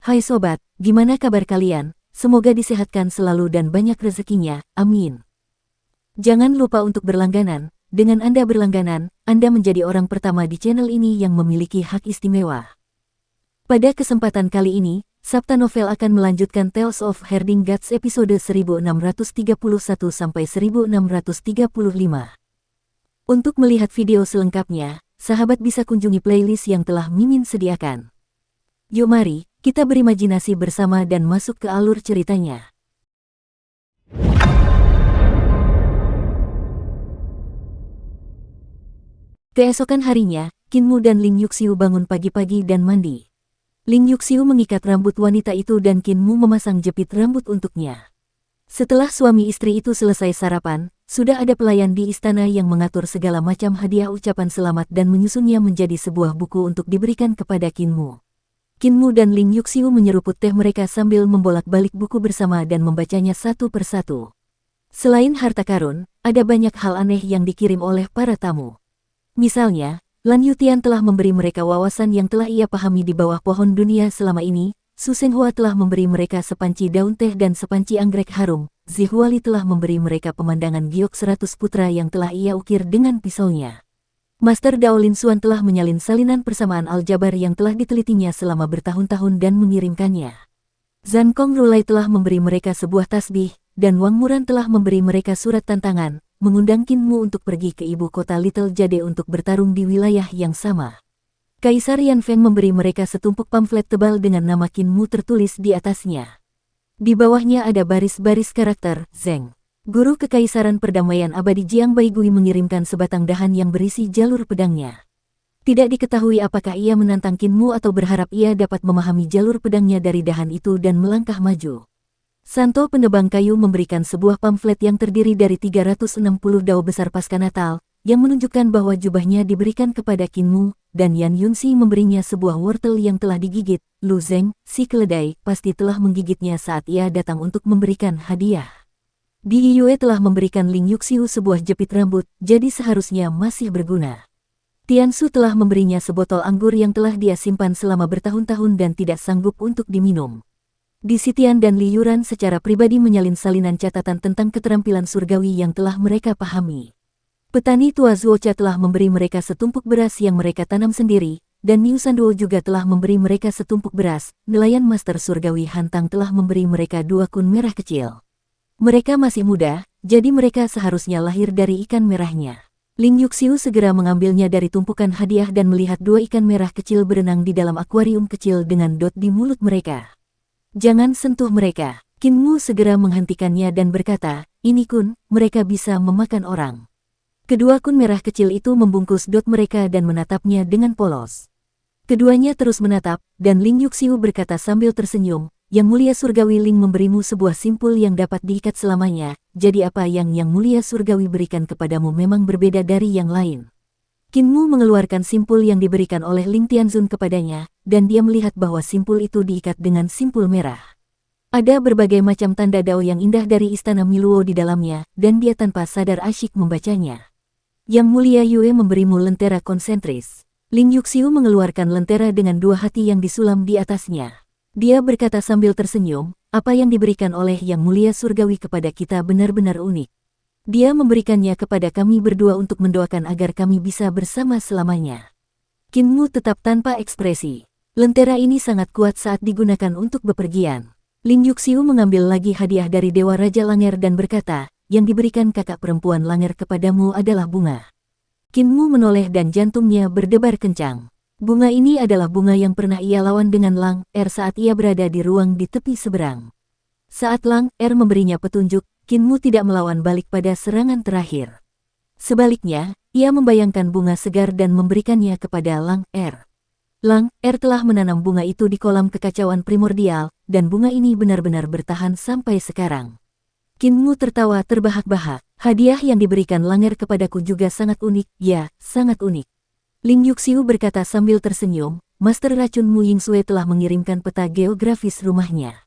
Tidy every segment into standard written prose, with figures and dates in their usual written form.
Hai sobat, gimana kabar kalian? Semoga disehatkan selalu dan banyak rezekinya, amin. Jangan lupa untuk berlangganan. Dengan Anda berlangganan, Anda menjadi orang pertama di channel ini yang memiliki hak istimewa. Pada kesempatan kali ini, Sabta Novel akan melanjutkan Tales of Herding Gods episode 1631-1635. Untuk melihat video selengkapnya, sahabat bisa kunjungi playlist yang telah Mimin sediakan. Yuk mari, kita berimajinasi bersama dan masuk ke alur ceritanya. Keesokan harinya, Kinmu dan Ling Yuxiu bangun pagi-pagi dan mandi. Ling Yuxiu mengikat rambut wanita itu dan Kinmu memasang jepit rambut untuknya. Setelah suami istri itu selesai sarapan, sudah ada pelayan di istana yang mengatur segala macam hadiah ucapan selamat dan menyusunnya menjadi sebuah buku untuk diberikan kepada Kinmu. Kinmu dan Ling Yuxiu menyeruput teh mereka sambil membolak-balik buku bersama dan membacanya satu persatu. Selain harta karun, ada banyak hal aneh yang dikirim oleh para tamu. Misalnya, Lan Yutian telah memberi mereka wawasan yang telah ia pahami di bawah pohon dunia selama ini, Su Senghua telah memberi mereka sepanci daun teh dan sepanci anggrek harum, Zihuali telah memberi mereka pemandangan giok 100 putra yang telah ia ukir dengan pisaunya. Master Daolin Xuan telah menyalin salinan persamaan aljabar yang telah ditelitinya selama bertahun-tahun dan mengirimkannya. Zan Kong Rulai telah memberi mereka sebuah tasbih, dan Wang Muran telah memberi mereka surat tantangan, mengundang Kinmu untuk pergi ke ibu kota Little Jade untuk bertarung di wilayah yang sama. Kaisar Yan Feng memberi mereka setumpuk pamflet tebal dengan nama Kinmu tertulis di atasnya. Di bawahnya ada baris-baris karakter, Zeng. Guru Kekaisaran Perdamaian Abadi Jiang Baigui mengirimkan sebatang dahan yang berisi jalur pedangnya. Tidak diketahui apakah ia menantang Kinmu atau berharap ia dapat memahami jalur pedangnya dari dahan itu dan melangkah maju. Santo penebang kayu memberikan sebuah pamflet yang terdiri dari 360 dao besar pasca Natal, yang menunjukkan bahwa jubahnya diberikan kepada Kinmu, dan Yan Yunxi memberinya sebuah wortel yang telah digigit. Lu Zeng, si keledai, pasti telah menggigitnya saat ia datang untuk memberikan hadiah. Di Yue telah memberikan Ling Yuxiu sebuah jepit rambut, jadi seharusnya masih berguna. Tiansu telah memberinya sebotol anggur yang telah dia simpan selama bertahun-tahun dan tidak sanggup untuk diminum. Di Sitian dan Li Yuran secara pribadi menyalin salinan catatan tentang keterampilan surgawi yang telah mereka pahami. Petani tua Zuocha telah memberi mereka setumpuk beras yang mereka tanam sendiri, dan Niu Sanduo juga telah memberi mereka setumpuk beras. Nelayan Master Surgawi Hantang telah memberi mereka 2 kun merah kecil. Mereka masih muda, jadi mereka seharusnya lahir dari ikan merahnya. Ling Yuxiu segera mengambilnya dari tumpukan hadiah dan melihat 2 ikan merah kecil berenang di dalam akuarium kecil dengan dot di mulut mereka. Jangan sentuh mereka. Kinmu segera menghentikannya dan berkata, ini kun, mereka bisa memakan orang. Kedua kun merah kecil itu membungkus dot mereka dan menatapnya dengan polos. Keduanya terus menatap, dan Ling Yuxiu berkata sambil tersenyum, Yang Mulia Surgawi Ling memberimu sebuah simpul yang dapat diikat selamanya, jadi apa yang Yang Mulia Surgawi berikan kepadamu memang berbeda dari yang lain. Kinmu mengeluarkan simpul yang diberikan oleh Ling Tianzun kepadanya, dan dia melihat bahwa simpul itu diikat dengan simpul merah. Ada berbagai macam tanda dao yang indah dari istana Miluo di dalamnya, dan dia tanpa sadar asyik membacanya. Yang Mulia Yue memberimu lentera konsentris. Ling Yuxiu mengeluarkan lentera dengan 2 hati yang disulam di atasnya. Dia berkata sambil tersenyum, apa yang diberikan oleh Yang Mulia Surgawi kepada kita benar-benar unik. Dia memberikannya kepada kami berdua untuk mendoakan agar kami bisa bersama selamanya. Kinmu tetap tanpa ekspresi. Lentera ini sangat kuat saat digunakan untuk bepergian. Ling Yuxiu mengambil lagi hadiah dari Dewa Raja Langer dan berkata, yang diberikan kakak perempuan Langer kepadamu adalah bunga. Kinmu menoleh dan jantungnya berdebar kencang. Bunga ini adalah bunga yang pernah ia lawan dengan Lang Er saat ia berada di ruang di tepi seberang. Saat Lang Er memberinya petunjuk, Kinmu tidak melawan balik pada serangan terakhir. Sebaliknya, ia membayangkan bunga segar dan memberikannya kepada Lang Er. Lang Er telah menanam bunga itu di kolam kekacauan primordial, dan bunga ini benar-benar bertahan sampai sekarang. Kinmu tertawa terbahak-bahak. Hadiah yang diberikan Lang Er kepadaku juga sangat unik, ya, sangat unik. Ling Yuxiu berkata sambil tersenyum, Master Racun Mu Yingsue telah mengirimkan peta geografis rumahnya.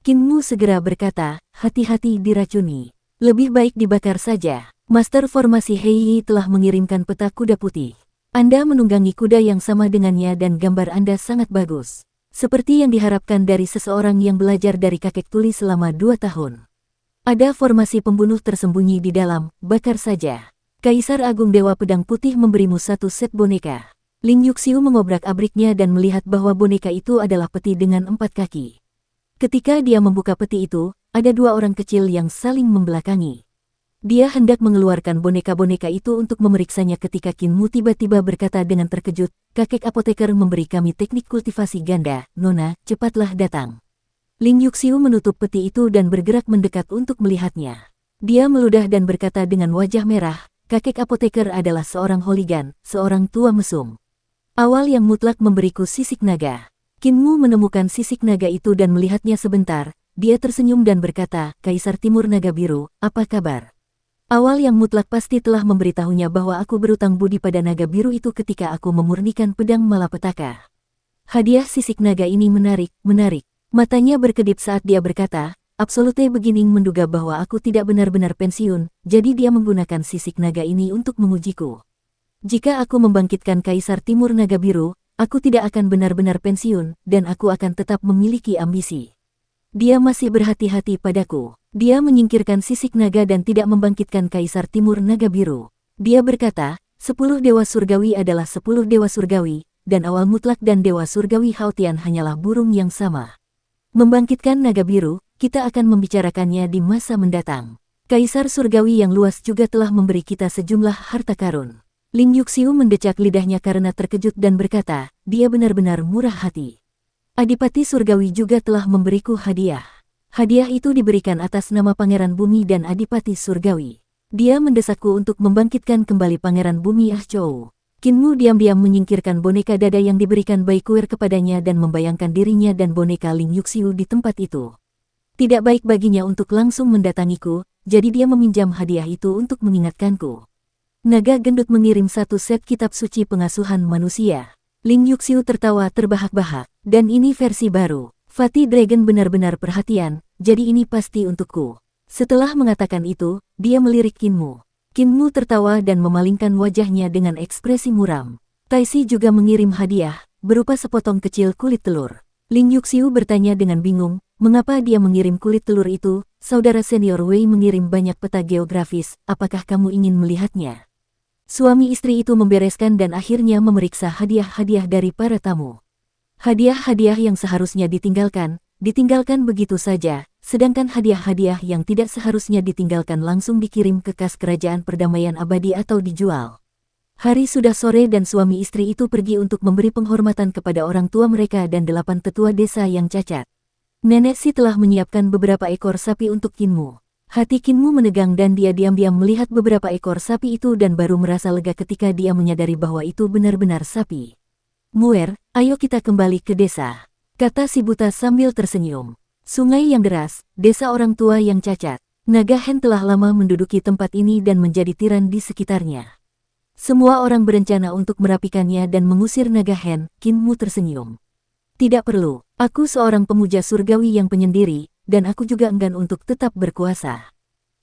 Kinmu segera berkata, hati-hati diracuni. Lebih baik dibakar saja. Master Formasi Heiyi telah mengirimkan peta kuda putih. Anda menunggangi kuda yang sama dengannya dan gambar Anda sangat bagus. Seperti yang diharapkan dari seseorang yang belajar dari kakek tuli selama 2 tahun. Ada formasi pembunuh tersembunyi di dalam, bakar saja. Kaisar Agung Dewa Pedang Putih memberimu 1 set boneka. Ling Yuxiu mengobrak-abriknya dan melihat bahwa boneka itu adalah peti dengan 4 kaki. Ketika dia membuka peti itu, ada 2 orang kecil yang saling membelakangi. Dia hendak mengeluarkan boneka-boneka itu untuk memeriksanya ketika Qin Mu tiba-tiba berkata dengan terkejut, "Kakek apoteker memberi kami teknik kultivasi ganda, Nona, cepatlah datang." Ling Yuxiu menutup peti itu dan bergerak mendekat untuk melihatnya. Dia meludah dan berkata dengan wajah merah, "Kakek apoteker adalah seorang hooligan, seorang tua mesum. Awal yang mutlak memberiku sisik naga." Qin Mu menemukan sisik naga itu dan melihatnya sebentar. Dia tersenyum dan berkata, "Kaisar Timur Naga Biru, apa kabar?" Awal yang mutlak pasti telah memberitahunya bahwa aku berutang budi pada naga biru itu ketika aku memurnikan pedang malapetaka. Hadiah sisik naga ini menarik. Matanya berkedip saat dia berkata, "Absolute Beginning menduga bahwa aku tidak benar-benar pensiun, jadi dia menggunakan sisik naga ini untuk mengujiku. Jika aku membangkitkan Kaisar Timur Naga Biru, aku tidak akan benar-benar pensiun, dan aku akan tetap memiliki ambisi." Dia masih berhati-hati padaku. Dia menyingkirkan sisik naga dan tidak membangkitkan Kaisar Timur Naga Biru. Dia berkata, 10 dewa surgawi adalah 10 dewa surgawi, dan awal mutlak dan dewa surgawi Haotian hanyalah burung yang sama. Membangkitkan naga biru, kita akan membicarakannya di masa mendatang. Kaisar surgawi yang luas juga telah memberi kita sejumlah harta karun. Ling Yuxiu mendecak lidahnya karena terkejut dan berkata, dia benar-benar murah hati. Adipati surgawi juga telah memberiku hadiah. Hadiah itu diberikan atas nama Pangeran Bumi dan Adipati Surgawi. Dia mendesakku untuk membangkitkan kembali Pangeran Bumi Ahchou. Qin Mu diam-diam menyingkirkan boneka dada yang diberikan Bai Kuer kepadanya dan membayangkan dirinya dan boneka Ling Yuxiu di tempat itu. Tidak baik baginya untuk langsung mendatangiku, jadi dia meminjam hadiah itu untuk mengingatkanku. Naga gendut mengirim 1 set kitab suci pengasuhan manusia. Ling Yuxiu tertawa terbahak-bahak. Dan ini versi baru. Fatih Dragon benar-benar perhatian, jadi ini pasti untukku. Setelah mengatakan itu, dia melirik Qin Mu. Qin Mu tertawa dan memalingkan wajahnya dengan ekspresi muram. Taisi juga mengirim hadiah, berupa sepotong kecil kulit telur. Ling Yuxiu bertanya dengan bingung, mengapa dia mengirim kulit telur itu? Saudara senior Wei mengirim banyak peta geografis, apakah kamu ingin melihatnya? Suami istri itu membereskan dan akhirnya memeriksa hadiah-hadiah dari para tamu. Hadiah-hadiah yang seharusnya ditinggalkan begitu saja, sedangkan hadiah-hadiah yang tidak seharusnya ditinggalkan langsung dikirim ke kas kerajaan perdamaian abadi atau dijual. Hari sudah sore dan suami istri itu pergi untuk memberi penghormatan kepada orang tua mereka dan 8 tetua desa yang cacat. Nenek Si telah menyiapkan beberapa ekor sapi untuk Qin Mu. Hati Qin Mu menegang dan dia diam-diam melihat beberapa ekor sapi itu dan baru merasa lega ketika dia menyadari bahwa itu benar-benar sapi. "Muer, ayo kita kembali ke desa," kata si buta sambil tersenyum. Sungai yang deras, desa orang tua yang cacat. Naga Hen telah lama menduduki tempat ini dan menjadi tiran di sekitarnya. Semua orang berencana untuk merapikannya dan mengusir Naga Hen. Qin Mu tersenyum. "Tidak perlu, aku seorang pemuja surgawi yang penyendiri, dan aku juga enggan untuk tetap berkuasa.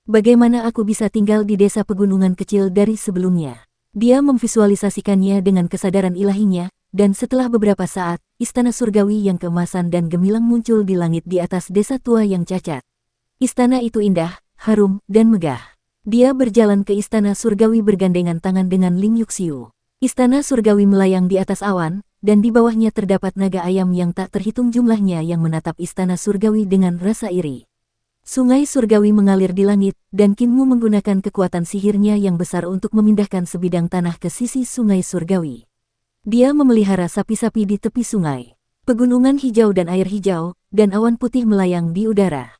Bagaimana aku bisa tinggal di desa pegunungan kecil dari sebelumnya?" Dia memvisualisasikannya dengan kesadaran ilahinya, dan setelah beberapa saat, istana surgawi yang keemasan dan gemilang muncul di langit di atas desa tua yang cacat. Istana itu indah, harum, dan megah. Dia berjalan ke istana surgawi bergandengan tangan dengan Ling Yuxiu. Istana surgawi melayang di atas awan, dan di bawahnya terdapat naga ayam yang tak terhitung jumlahnya yang menatap istana surgawi dengan rasa iri. Sungai surgawi mengalir di langit, dan Qin Mu menggunakan kekuatan sihirnya yang besar untuk memindahkan sebidang tanah ke sisi sungai surgawi. Dia memelihara sapi-sapi di tepi sungai. Pegunungan hijau dan air hijau, dan awan putih melayang di udara.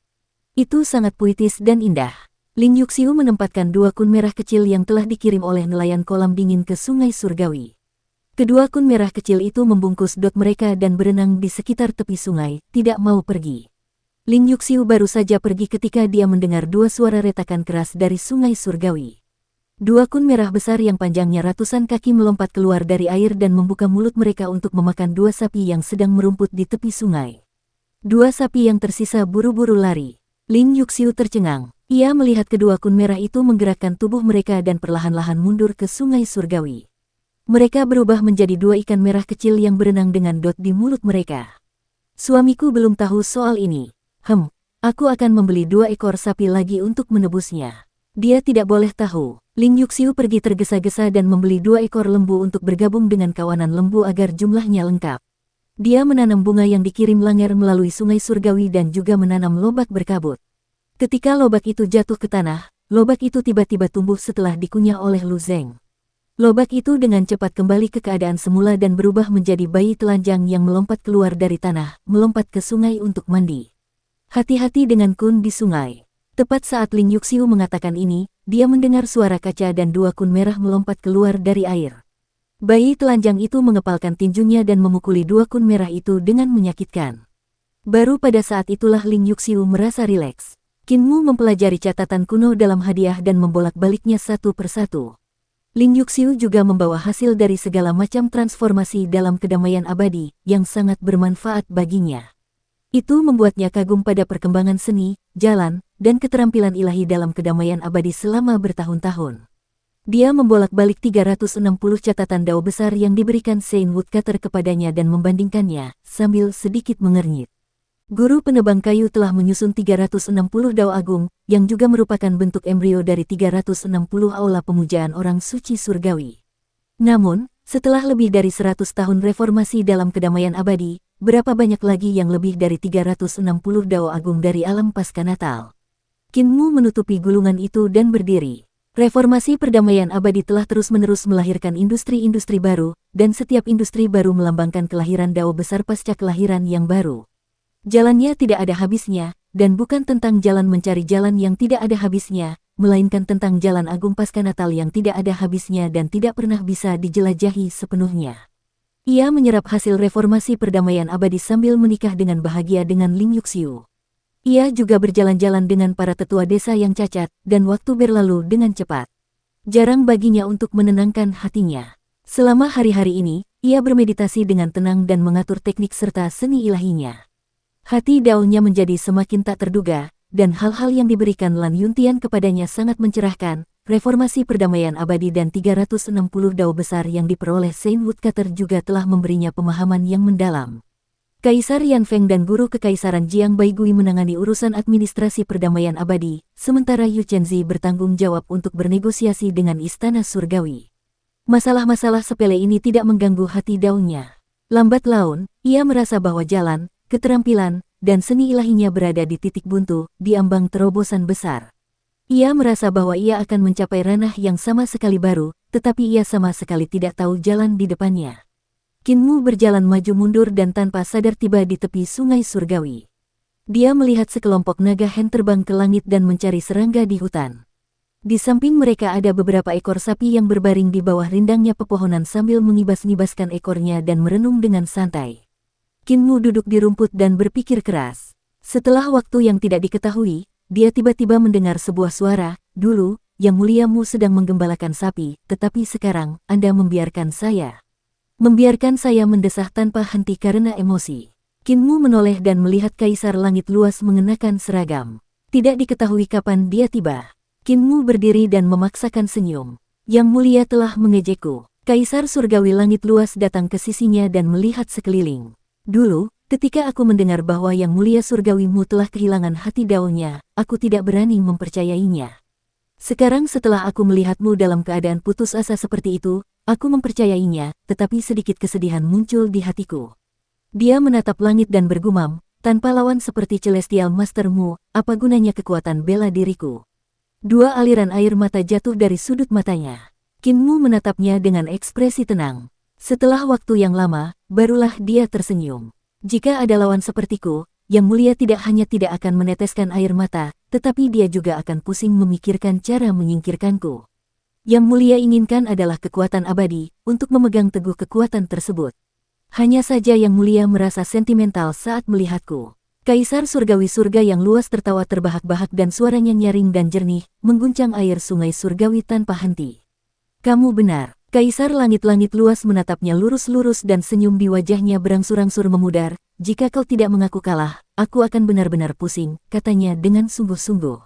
Itu sangat puitis dan indah. Ling Yuxiu menempatkan 2 kun merah kecil yang telah dikirim oleh nelayan kolam dingin ke sungai surgawi. Kedua kun merah kecil itu membungkus dot mereka dan berenang di sekitar tepi sungai, tidak mau pergi. Ling Yuxiu baru saja pergi ketika dia mendengar 2 suara retakan keras dari sungai surgawi. 2 kun merah besar yang panjangnya ratusan kaki melompat keluar dari air dan membuka mulut mereka untuk memakan 2 sapi yang sedang merumput di tepi sungai. 2 sapi yang tersisa buru-buru lari. Ling Yuxiu tercengang. Ia melihat kedua kun merah itu menggerakkan tubuh mereka dan perlahan-lahan mundur ke sungai surgawi. Mereka berubah menjadi 2 ikan merah kecil yang berenang dengan dot di mulut mereka. Suamiku belum tahu soal ini. Aku akan membeli 2 ekor sapi lagi untuk menebusnya. Dia tidak boleh tahu. Ling Yuxiu pergi tergesa-gesa dan membeli 2 ekor lembu untuk bergabung dengan kawanan lembu agar jumlahnya lengkap. Dia menanam bunga yang dikirim Langer melalui sungai surgawi dan juga menanam lobak berkabut. Ketika lobak itu jatuh ke tanah, lobak itu tiba-tiba tumbuh setelah dikunyah oleh Lu Zeng. Lobak itu dengan cepat kembali ke keadaan semula dan berubah menjadi bayi telanjang yang melompat keluar dari tanah, melompat ke sungai untuk mandi. Hati-hati dengan kun di sungai. Tepat saat Ling Yuxiu mengatakan ini, dia mendengar suara kaca dan 2 kun merah melompat keluar dari air. Bayi telanjang itu mengepalkan tinjunya dan memukuli 2 kun merah itu dengan menyakitkan. Baru pada saat itulah Ling Yuxiu merasa rileks. Qin Mu mempelajari catatan kuno dalam hadiah dan membolak-baliknya satu persatu. Ling Yuxiu juga membawa hasil dari segala macam transformasi dalam kedamaian abadi, yang sangat bermanfaat baginya. Itu membuatnya kagum pada perkembangan seni, jalan, dan keterampilan ilahi dalam kedamaian abadi selama bertahun-tahun. Dia membolak-balik 360 catatan dao besar yang diberikan Saint Woodcutter kepadanya dan membandingkannya, sambil sedikit mengernyit. Guru penebang kayu telah menyusun 360 dao agung, yang juga merupakan bentuk embrio dari 360 aula pemujaan orang suci surgawi. Namun, setelah lebih dari 100 tahun reformasi dalam kedamaian abadi, berapa banyak lagi yang lebih dari 360 dao agung dari alam pasca Natal? Qin Mu menutupi gulungan itu dan berdiri. Reformasi perdamaian abadi telah terus-menerus melahirkan industri-industri baru, dan setiap industri baru melambangkan kelahiran dao besar pasca kelahiran yang baru. Jalannya tidak ada habisnya, dan bukan tentang jalan mencari jalan yang tidak ada habisnya, melainkan tentang jalan agung pasca Natal yang tidak ada habisnya dan tidak pernah bisa dijelajahi sepenuhnya. Ia menyerap hasil reformasi perdamaian abadi sambil menikah dengan bahagia dengan Ling Yuxiu. Ia juga berjalan-jalan dengan para tetua desa yang cacat, dan waktu berlalu dengan cepat. Jarang baginya untuk menenangkan hatinya. Selama hari-hari ini, ia bermeditasi dengan tenang dan mengatur teknik serta seni ilahinya. Hati daonya menjadi semakin tak terduga, dan hal-hal yang diberikan Lan Yuntian kepadanya sangat mencerahkan. Reformasi perdamaian abadi dan 360 dao besar yang diperoleh Saint Woodcutter juga telah memberinya pemahaman yang mendalam. Kaisar Yan Feng dan guru kekaisaran Jiang Baigui menangani urusan administrasi perdamaian abadi, sementara Yu Chenzi bertanggung jawab untuk bernegosiasi dengan istana surgawi. Masalah-masalah sepele ini tidak mengganggu hati daunnya. Lambat laun, ia merasa bahwa jalan, keterampilan, dan seni ilahinya berada di titik buntu, di ambang terobosan besar. Ia merasa bahwa ia akan mencapai ranah yang sama sekali baru, tetapi ia sama sekali tidak tahu jalan di depannya. Qin Mu berjalan maju mundur dan tanpa sadar tiba di tepi sungai surgawi. Dia melihat sekelompok naga hen terbang ke langit dan mencari serangga di hutan. Di samping mereka ada beberapa ekor sapi yang berbaring di bawah rindangnya pepohonan sambil mengibas-ngibaskan ekornya dan merenung dengan santai. Qin Mu duduk di rumput dan berpikir keras. Setelah waktu yang tidak diketahui, dia tiba-tiba mendengar sebuah suara, "Dulu, Yang Muliamu sedang menggembalakan sapi, tetapi sekarang, Anda membiarkan saya." Membiarkan saya mendesah tanpa henti karena emosi. Qin Mu menoleh dan melihat Kaisar Langit Luas mengenakan seragam. Tidak diketahui kapan dia tiba. Qin Mu berdiri dan memaksakan senyum. "Yang Mulia telah mengejekku." Kaisar Surgawi Langit Luas datang ke sisinya dan melihat sekeliling. "Dulu, ketika aku mendengar bahwa Yang Mulia Surgawimu telah kehilangan hati daunnya, aku tidak berani mempercayainya. Sekarang setelah aku melihatmu dalam keadaan putus asa seperti itu, aku mempercayainya, tetapi sedikit kesedihan muncul di hatiku." Dia menatap langit dan bergumam, "Tanpa lawan seperti Celestial Mastermu, apa gunanya kekuatan bela diriku?" 2 aliran air mata jatuh dari sudut matanya. Qin Mu menatapnya dengan ekspresi tenang. Setelah waktu yang lama, barulah dia tersenyum. "Jika ada lawan sepertiku, Yang Mulia tidak hanya tidak akan meneteskan air mata, tetapi dia juga akan pusing memikirkan cara menyingkirkanku. Yang Mulia inginkan adalah kekuatan abadi, untuk memegang teguh kekuatan tersebut. Hanya saja Yang Mulia merasa sentimental saat melihatku." Kaisar Surgawi Surga yang luas tertawa terbahak-bahak dan suaranya nyaring dan jernih, mengguncang air sungai surgawi tanpa henti. "Kamu benar." Kaisar Langit-Langit Luas menatapnya lurus-lurus dan senyum di wajahnya berangsur-angsur memudar. "Jika kau tidak mengaku kalah, aku akan benar-benar pusing," katanya dengan sungguh-sungguh.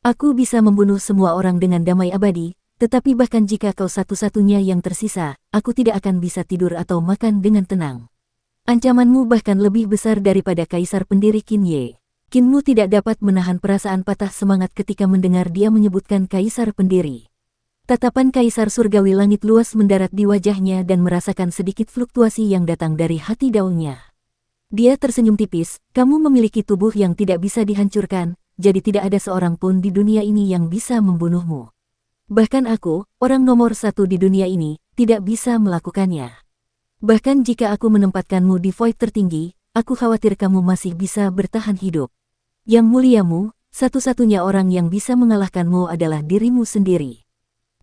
"Aku bisa membunuh semua orang dengan damai abadi, tetapi bahkan jika kau satu-satunya yang tersisa, aku tidak akan bisa tidur atau makan dengan tenang." Ancamanmu bahkan lebih besar daripada kaisar pendiri Qin Ye. Qinmu tidak dapat menahan perasaan patah semangat ketika mendengar dia menyebutkan kaisar pendiri. Tatapan kaisar surgawi langit luas mendarat di wajahnya dan merasakan sedikit fluktuasi yang datang dari hati daunnya. Dia tersenyum tipis, kamu memiliki tubuh yang tidak bisa dihancurkan, jadi tidak ada seorang pun di dunia ini yang bisa membunuhmu. Bahkan aku, orang nomor satu di dunia ini, tidak bisa melakukannya. Bahkan jika aku menempatkanmu di void tertinggi, aku khawatir kamu masih bisa bertahan hidup. Yang muliamu, satu-satunya orang yang bisa mengalahkanmu adalah dirimu sendiri.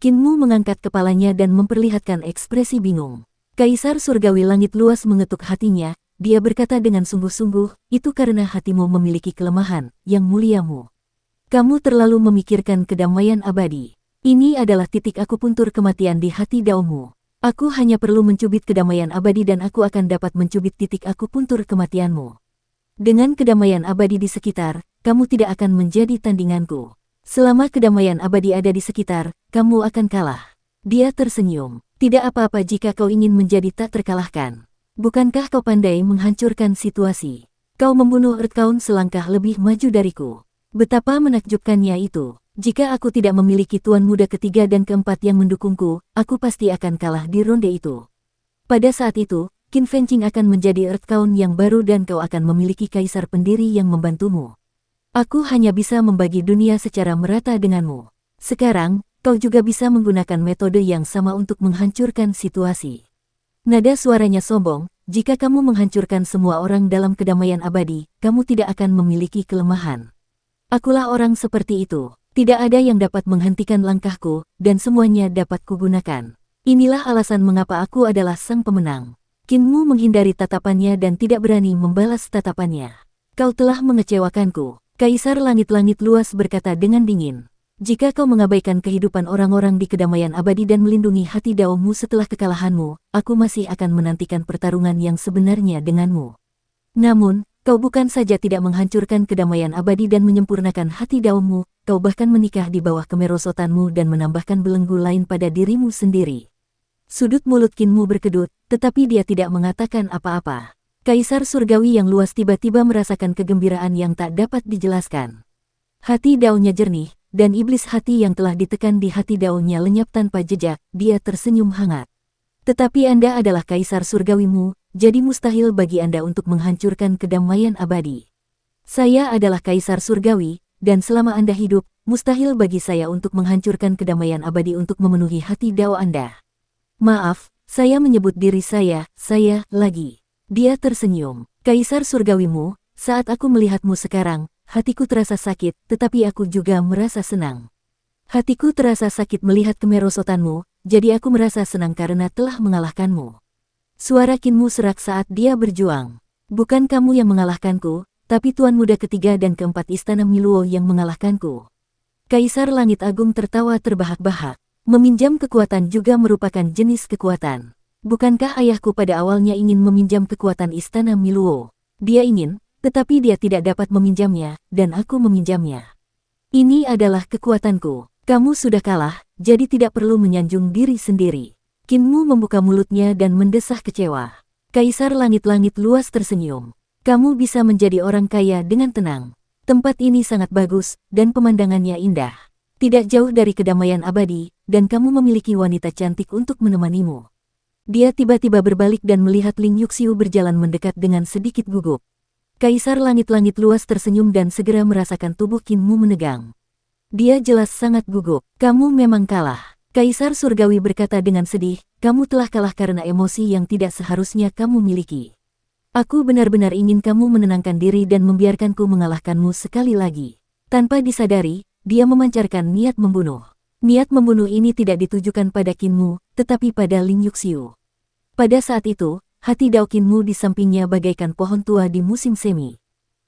Qinmu mengangkat kepalanya dan memperlihatkan ekspresi bingung. Kaisar surgawi langit luas mengetuk hatinya, dia berkata dengan sungguh-sungguh, itu karena hatimu memiliki kelemahan, yang muliamu. Kamu terlalu memikirkan kedamaian abadi. Ini adalah titik akupuntur kematian di hati daunmu. Aku hanya perlu mencubit kedamaian abadi dan aku akan dapat mencubit titik akupuntur kematianmu. Dengan kedamaian abadi di sekitar, kamu tidak akan menjadi tandinganku. Selama kedamaian abadi ada di sekitar, kamu akan kalah. Dia tersenyum. Tidak apa-apa jika kau ingin menjadi tak terkalahkan. Bukankah kau pandai menghancurkan situasi? Kau membunuh Earthbound selangkah lebih maju dariku. Betapa menakjubkannya itu. Jika aku tidak memiliki tuan muda ketiga dan keempat yang mendukungku, aku pasti akan kalah di ronde itu. Pada saat itu, Qin Fengqing akan menjadi Earthbound yang baru dan kau akan memiliki kaisar pendiri yang membantumu. Aku hanya bisa membagi dunia secara merata denganmu. Sekarang, kau juga bisa menggunakan metode yang sama untuk menghancurkan situasi. Nada suaranya sombong, jika kamu menghancurkan semua orang dalam kedamaian abadi, kamu tidak akan memiliki kelemahan. Akulah orang seperti itu. Tidak ada yang dapat menghentikan langkahku, dan semuanya dapat kugunakan. Inilah alasan mengapa aku adalah sang pemenang. Qinmu menghindari tatapannya dan tidak berani membalas tatapannya. Kau telah mengecewakanku. Kaisar langit-langit luas berkata dengan dingin. Jika kau mengabaikan kehidupan orang-orang di kedamaian abadi dan melindungi hati daunmu setelah kekalahanmu, aku masih akan menantikan pertarungan yang sebenarnya denganmu. Namun, kau bukan saja tidak menghancurkan kedamaian abadi dan menyempurnakan hati daunmu, kau bahkan menikah di bawah kemerosotanmu dan menambahkan belenggu lain pada dirimu sendiri. Sudut mulut Qinmu berkedut, tetapi dia tidak mengatakan apa-apa. Kaisar surgawi yang luas tiba-tiba merasakan kegembiraan yang tak dapat dijelaskan. Hati daunnya jernih, dan iblis hati yang telah ditekan di hati daunnya lenyap tanpa jejak, dia tersenyum hangat. Tetapi Anda adalah kaisar surgawimu, jadi mustahil bagi Anda untuk menghancurkan kedamaian abadi. Saya adalah kaisar surgawi, dan selama Anda hidup, mustahil bagi saya untuk menghancurkan kedamaian abadi untuk memenuhi hati dao Anda. Maaf, saya menyebut diri saya lagi. Dia tersenyum. Kaisar surgawimu, saat aku melihatmu sekarang, hatiku terasa sakit, tetapi aku juga merasa senang. Hatiku terasa sakit melihat kemerosotanmu, jadi aku merasa senang karena telah mengalahkanmu. Suara Qinmu serak saat dia berjuang. Bukan kamu yang mengalahkanku, tapi tuan muda ketiga dan keempat istana Miluo yang mengalahkanku. Kaisar Langit Agung tertawa terbahak-bahak. Meminjam kekuatan juga merupakan jenis kekuatan. Bukankah ayahku pada awalnya ingin meminjam kekuatan istana Miluo? Dia ingin, tetapi dia tidak dapat meminjamnya, dan aku meminjamnya. Ini adalah kekuatanku. Kamu sudah kalah, jadi tidak perlu menyanjung diri sendiri. Qinmu membuka mulutnya dan mendesah kecewa. Kaisar langit-langit luas tersenyum. Kamu bisa menjadi orang kaya dengan tenang. Tempat ini sangat bagus, dan pemandangannya indah. Tidak jauh dari kedamaian abadi, dan kamu memiliki wanita cantik untuk menemanimu. Dia tiba-tiba berbalik dan melihat Ling Yuxiu berjalan mendekat dengan sedikit gugup. Kaisar langit-langit luas tersenyum dan segera merasakan tubuh Qinmu menegang. Dia jelas sangat gugup. Kamu memang kalah. Kaisar surgawi berkata dengan sedih, kamu telah kalah karena emosi yang tidak seharusnya kamu miliki. Aku benar-benar ingin kamu menenangkan diri dan membiarkanku mengalahkanmu sekali lagi. Tanpa disadari, dia memancarkan niat membunuh. Niat membunuh ini tidak ditujukan pada Qinmu, tetapi pada Ling Yuxiu. Pada saat itu, hati dao Qinmu di sampingnya bagaikan pohon tua di musim semi.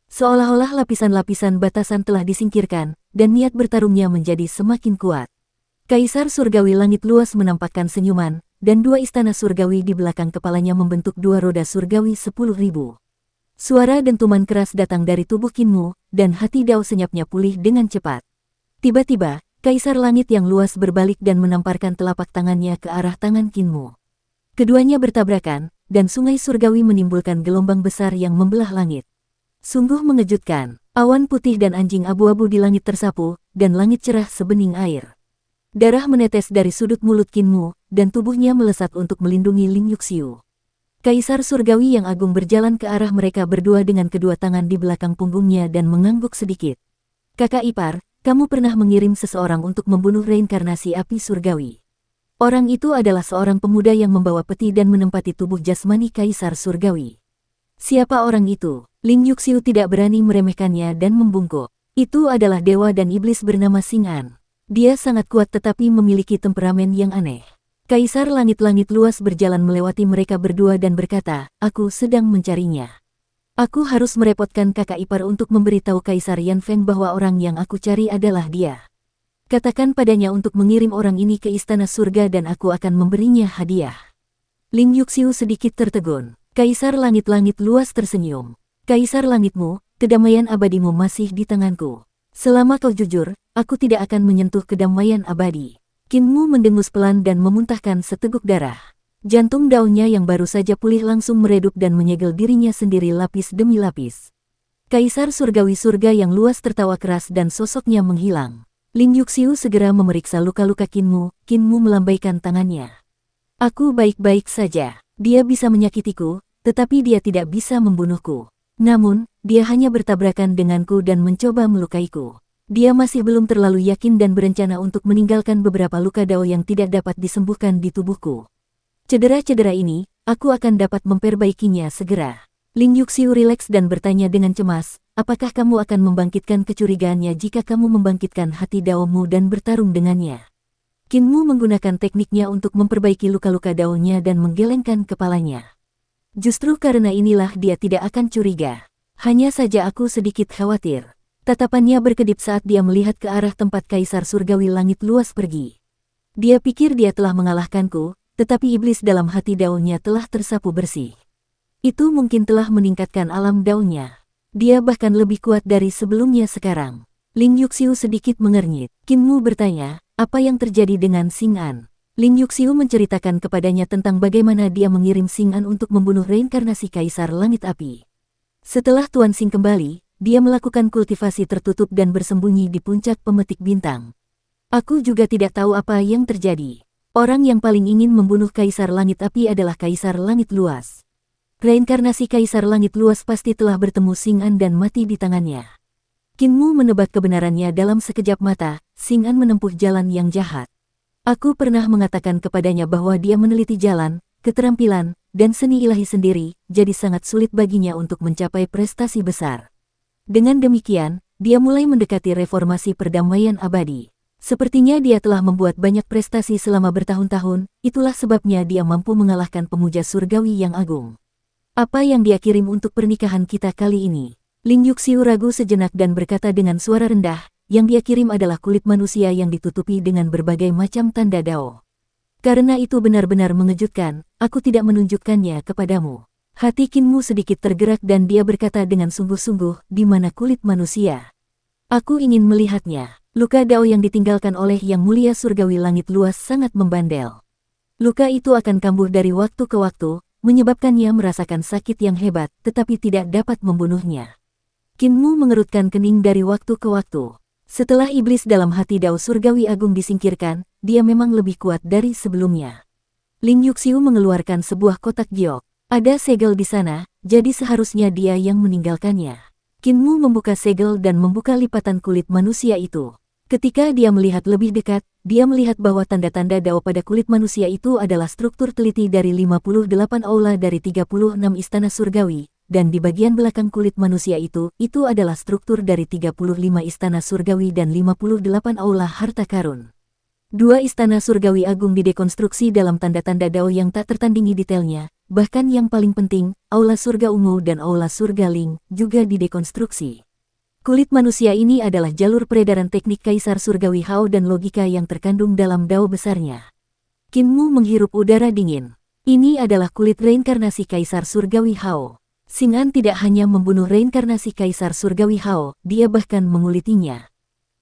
Seolah-olah lapisan-lapisan batasan telah disingkirkan, dan niat bertarungnya menjadi semakin kuat. Kaisar surgawi langit luas menampakkan senyuman, dan dua istana surgawi di belakang kepalanya membentuk dua roda surgawi 10.000. Suara dentuman keras datang dari tubuh Qinmu, dan hati dao senyapnya pulih dengan cepat. Tiba-tiba, Kaisar langit yang luas berbalik dan menamparkan telapak tangannya ke arah tangan Qinmu. Keduanya bertabrakan, dan sungai surgawi menimbulkan gelombang besar yang membelah langit. Sungguh mengejutkan, awan putih dan anjing abu-abu di langit tersapu, dan langit cerah sebening air. Darah menetes dari sudut mulut Qin Mu, dan tubuhnya melesat untuk melindungi Ling Yuxiu. Kaisar surgawi yang agung berjalan ke arah mereka berdua dengan kedua tangan di belakang punggungnya dan mengangguk sedikit. Kakak ipar, kamu pernah mengirim seseorang untuk membunuh reinkarnasi api surgawi. Orang itu adalah seorang pemuda yang membawa peti dan menempati tubuh jasmani Kaisar Surgawi. Siapa orang itu? Ling Yuxiu tidak berani meremehkannya dan membungkuk. Itu adalah dewa dan iblis bernama Xing'an. Dia sangat kuat tetapi memiliki temperamen yang aneh. Kaisar langit-langit luas berjalan melewati mereka berdua dan berkata, aku sedang mencarinya. Aku harus merepotkan kakak ipar untuk memberitahu Kaisar Yan Feng bahwa orang yang aku cari adalah dia. Katakan padanya untuk mengirim orang ini ke istana surga dan aku akan memberinya hadiah. Ling Yuxiu sedikit tertegun. Kaisar langit-langit luas tersenyum. Kaisar langitmu, kedamaian abadimu masih di tanganku. Selama kau jujur, aku tidak akan menyentuh kedamaian abadi. Qin Mu mendengus pelan dan memuntahkan seteguk darah. Jantung daunnya yang baru saja pulih langsung meredup dan menyegel dirinya sendiri lapis demi lapis. Kaisar surgawi surga yang luas tertawa keras dan sosoknya menghilang. Ling Yuxiu segera memeriksa luka-luka Qin Mu. Qin Mu melambaikan tangannya. Aku baik-baik saja. Dia bisa menyakitiku, tetapi dia tidak bisa membunuhku. Namun, dia hanya bertabrakan denganku dan mencoba melukaiku. Dia masih belum terlalu yakin dan berencana untuk meninggalkan beberapa luka dao yang tidak dapat disembuhkan di tubuhku. Cedera-cedera ini, aku akan dapat memperbaikinya segera. Ling Yuxiu rileks dan bertanya dengan cemas, apakah kamu akan membangkitkan kecurigaannya jika kamu membangkitkan hati daomu dan bertarung dengannya? Qin Mu menggunakan tekniknya untuk memperbaiki luka-luka daonya dan menggelengkan kepalanya. Justru karena inilah dia tidak akan curiga. Hanya saja aku sedikit khawatir. Tatapannya berkedip saat dia melihat ke arah tempat Kaisar Surgawi langit luas pergi. Dia pikir dia telah mengalahkanku, tetapi iblis dalam hati daunnya telah tersapu bersih. Itu mungkin telah meningkatkan alam daunnya. Dia bahkan lebih kuat dari sebelumnya sekarang. Ling Yuxiu sedikit mengernyit. Qin Mu bertanya, apa yang terjadi dengan Xing'an? Ling Yuxiu menceritakan kepadanya tentang bagaimana dia mengirim Xing'an untuk membunuh reinkarnasi Kaisar Langit Api. Setelah Tuan Xing kembali, dia melakukan kultivasi tertutup dan bersembunyi di puncak pemetik bintang. Aku juga tidak tahu apa yang terjadi. Orang yang paling ingin membunuh Kaisar Langit Api adalah Kaisar Langit Luas. Reinkarnasi Kaisar Langit Luas pasti telah bertemu Xing'an dan mati di tangannya. Qin Mu menebak kebenarannya dalam sekejap mata. Xing'an menempuh jalan yang jahat. Aku pernah mengatakan kepadanya bahwa dia meneliti jalan, keterampilan, dan seni ilahi sendiri, jadi sangat sulit baginya untuk mencapai prestasi besar. Dengan demikian, dia mulai mendekati reformasi perdamaian abadi. Sepertinya dia telah membuat banyak prestasi selama bertahun-tahun, itulah sebabnya dia mampu mengalahkan pemuja surgawi yang agung. Apa yang dia kirim untuk pernikahan kita kali ini? Ling Yuxiu ragu sejenak dan berkata dengan suara rendah, yang dia kirim adalah kulit manusia yang ditutupi dengan berbagai macam tanda dao. Karena itu benar-benar mengejutkan, aku tidak menunjukkannya kepadamu. Hati Qin Mu sedikit tergerak dan dia berkata dengan sungguh-sungguh, di mana kulit manusia? Aku ingin melihatnya. Luka dao yang ditinggalkan oleh Yang Mulia Surgawi Langit Luas sangat membandel. Luka itu akan kambuh dari waktu ke waktu, menyebabkannya merasakan sakit yang hebat, tetapi tidak dapat membunuhnya. Qin Mu mengerutkan kening dari waktu ke waktu. Setelah iblis dalam hati dao surgawi agung disingkirkan, dia memang lebih kuat dari sebelumnya. Ling Yuxiu mengeluarkan sebuah kotak giok. Ada segel di sana, jadi seharusnya dia yang meninggalkannya. Qin Mu membuka segel dan membuka lipatan kulit manusia itu. Ketika dia melihat lebih dekat, dia melihat bahwa tanda-tanda dao pada kulit manusia itu adalah struktur teliti dari 58 aula dari 36 istana surgawi, dan di bagian belakang kulit manusia itu adalah struktur dari 35 istana surgawi dan 58 aula harta karun. Dua istana surgawi agung didekonstruksi dalam tanda-tanda dao yang tak tertandingi detailnya, bahkan yang paling penting, aula surga ungu dan aula surga ling, juga didekonstruksi. Kulit manusia ini adalah jalur peredaran teknik Kaisar Surgawi Hao dan logika yang terkandung dalam dao besarnya. Qin Mu menghirup udara dingin. Ini adalah kulit reinkarnasi Kaisar Surgawi Hao. Xing'an tidak hanya membunuh reinkarnasi Kaisar Surgawi Hao, dia bahkan mengulitinya.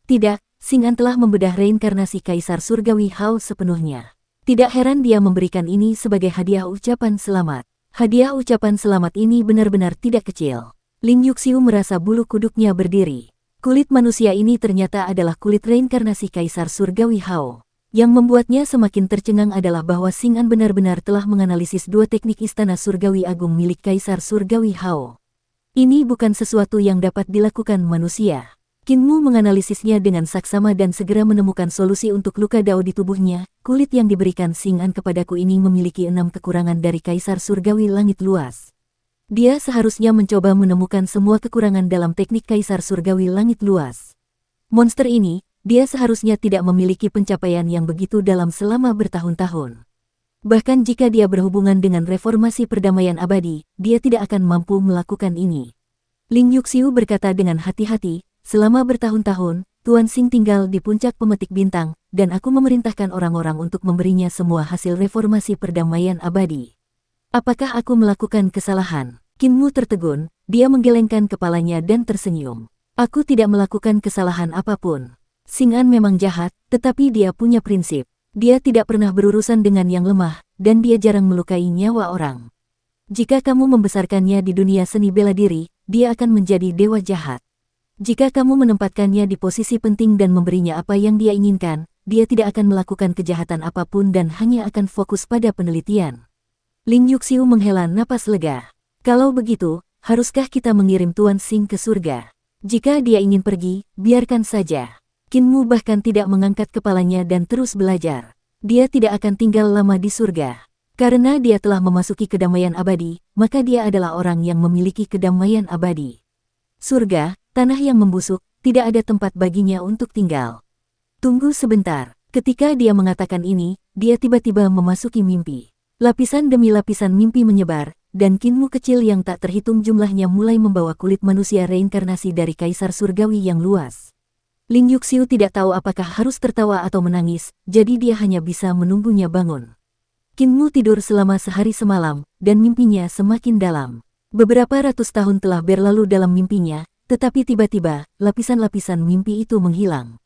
Tidak, Xing'an telah membedah reinkarnasi Kaisar Surgawi Hao sepenuhnya. Tidak heran dia memberikan ini sebagai hadiah ucapan selamat. Hadiah ucapan selamat ini benar-benar tidak kecil. Ling Yuxiu merasa bulu kuduknya berdiri. Kulit manusia ini ternyata adalah kulit reinkarnasi Kaisar Surgawi Hao. Yang membuatnya semakin tercengang adalah bahwa Xing An benar-benar telah menganalisis dua teknik Istana Surgawi Agung milik Kaisar Surgawi Hao. Ini bukan sesuatu yang dapat dilakukan manusia. Qin Mu menganalisisnya dengan saksama dan segera menemukan solusi untuk luka Dao di tubuhnya. Kulit yang diberikan Xing An kepadaku ini memiliki 6 kekurangan dari Kaisar Surgawi Langit Luas. Dia seharusnya mencoba menemukan semua kekurangan dalam teknik Kaisar Surgawi Langit Luas. Monster ini, dia seharusnya tidak memiliki pencapaian yang begitu dalam selama bertahun-tahun. Bahkan jika dia berhubungan dengan reformasi perdamaian abadi, dia tidak akan mampu melakukan ini. Ling Yuxiu berkata dengan hati-hati, selama bertahun-tahun, Tuan Xing tinggal di puncak pemetik bintang, dan aku memerintahkan orang-orang untuk memberinya semua hasil reformasi perdamaian abadi. Apakah aku melakukan kesalahan? Qin Mu tertegun, dia menggelengkan kepalanya dan tersenyum. Aku tidak melakukan kesalahan apapun. Xing An memang jahat, tetapi dia punya prinsip. Dia tidak pernah berurusan dengan yang lemah, dan dia jarang melukai nyawa orang. Jika kamu membesarkannya di dunia seni bela diri, dia akan menjadi dewa jahat. Jika kamu menempatkannya di posisi penting dan memberinya apa yang dia inginkan, dia tidak akan melakukan kejahatan apapun dan hanya akan fokus pada penelitian. Ling Yuxiu menghela napas lega. Kalau begitu, haruskah kita mengirim Tuan Xing ke surga? Jika dia ingin pergi, biarkan saja. Qin Mu bahkan tidak mengangkat kepalanya dan terus belajar. Dia tidak akan tinggal lama di surga. Karena dia telah memasuki kedamaian abadi, maka dia adalah orang yang memiliki kedamaian abadi. Surga, tanah yang membusuk, tidak ada tempat baginya untuk tinggal. Tunggu sebentar. Ketika dia mengatakan ini, dia tiba-tiba memasuki mimpi. Lapisan demi lapisan mimpi menyebar, dan Qin Mu kecil yang tak terhitung jumlahnya mulai membawa kulit manusia reinkarnasi dari Kaisar Surgawi yang luas. Ling Yuxiu tidak tahu apakah harus tertawa atau menangis, jadi dia hanya bisa menunggunya bangun. Qin Mu tidur selama sehari semalam, dan mimpinya semakin dalam. Beberapa ratus tahun telah berlalu dalam mimpinya, tetapi tiba-tiba, lapisan-lapisan mimpi itu menghilang.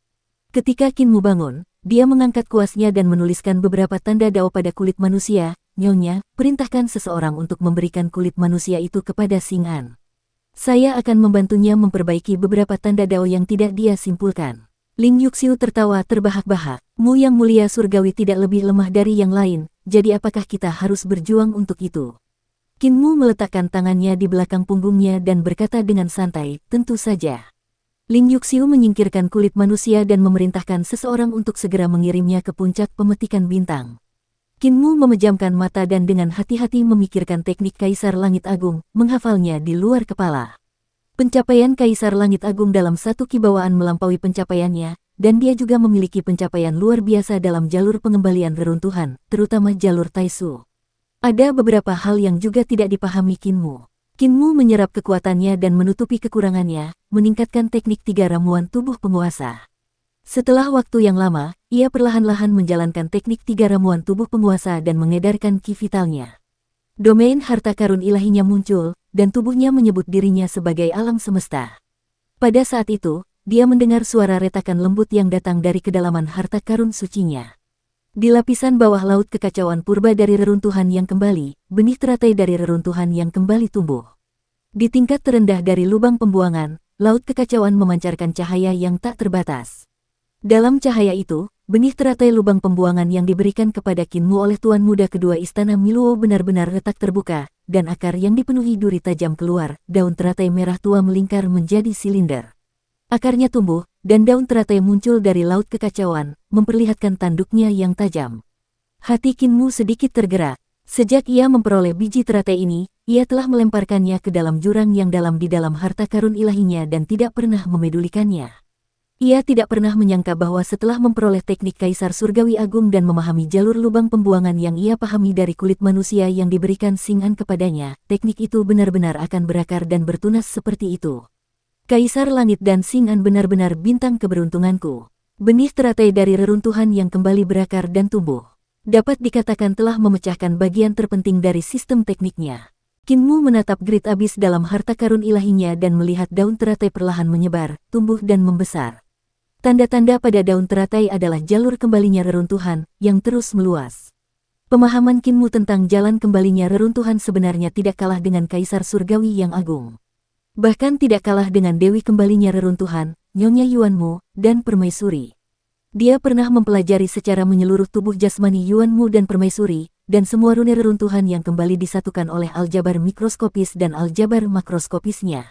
Ketika Qin Mu bangun, dia mengangkat kuasnya dan menuliskan beberapa tanda Dao pada kulit manusia. Nyonya, perintahkan seseorang untuk memberikan kulit manusia itu kepada Xing An. Saya akan membantunya memperbaiki beberapa tanda Dao yang tidak dia simpulkan. Ling Yuxiu tertawa terbahak-bahak. Mu yang mulia surgawi tidak lebih lemah dari yang lain, jadi apakah kita harus berjuang untuk itu? Qin Mu meletakkan tangannya di belakang punggungnya dan berkata dengan santai, tentu saja. Ling Yuxiu menyingkirkan kulit manusia dan memerintahkan seseorang untuk segera mengirimnya ke puncak pemetikan bintang. Qin Mu memejamkan mata dan dengan hati-hati memikirkan teknik Kaisar Langit Agung, menghafalnya di luar kepala. Pencapaian Kaisar Langit Agung dalam satu kibawaan melampaui pencapaiannya, dan dia juga memiliki pencapaian luar biasa dalam jalur pengembalian reruntuhan, terutama jalur Taisu. Ada beberapa hal yang juga tidak dipahami Qin Mu. Qin Mu menyerap kekuatannya dan menutupi kekurangannya, meningkatkan teknik 3 ramuan tubuh penguasa. Setelah waktu yang lama, ia perlahan-lahan menjalankan teknik 3 ramuan tubuh penguasa dan mengedarkan ki vitalnya. Domain harta karun ilahinya muncul, dan tubuhnya menyebut dirinya sebagai alam semesta. Pada saat itu, dia mendengar suara retakan lembut yang datang dari kedalaman harta karun sucinya. Di lapisan bawah laut kekacauan purba dari reruntuhan yang kembali, benih teratai dari reruntuhan yang kembali tumbuh. Di tingkat terendah dari lubang pembuangan, laut kekacauan memancarkan cahaya yang tak terbatas. Dalam cahaya itu, benih teratai lubang pembuangan yang diberikan kepada Qin Mu oleh Tuan Muda kedua Istana Miluo benar-benar retak terbuka, dan akar yang dipenuhi duri tajam keluar, daun teratai merah tua melingkar menjadi silinder. Akarnya tumbuh, dan daun teratai muncul dari laut kekacauan, memperlihatkan tanduknya yang tajam. Hati Qin Mu sedikit tergerak. Sejak ia memperoleh biji teratai ini, ia telah melemparkannya ke dalam jurang yang dalam di dalam harta karun ilahinya dan tidak pernah memedulikannya. Ia tidak pernah menyangka bahwa setelah memperoleh teknik Kaisar Surgawi Agung dan memahami jalur lubang pembuangan yang ia pahami dari kulit manusia yang diberikan Xing An kepadanya, teknik itu benar-benar akan berakar dan bertunas seperti itu. Kaisar Langit dan Xing An benar-benar bintang keberuntunganku. Benih teratai dari reruntuhan yang kembali berakar dan tumbuh. Dapat dikatakan telah memecahkan bagian terpenting dari sistem tekniknya. Qin Mu menatap Grid Abyss dalam harta karun ilahinya dan melihat daun teratai perlahan menyebar, tumbuh dan membesar. Tanda-tanda pada daun teratai adalah jalur kembalinya reruntuhan, yang terus meluas. Pemahaman Kinmu tentang jalan kembalinya reruntuhan sebenarnya tidak kalah dengan Kaisar Surgawi yang agung. Bahkan tidak kalah dengan Dewi kembalinya reruntuhan, Nyonya Yuanmu, dan Permaisuri. Dia pernah mempelajari secara menyeluruh tubuh jasmani Yuanmu dan Permaisuri, dan semua rune reruntuhan yang kembali disatukan oleh aljabar mikroskopis dan aljabar makroskopisnya.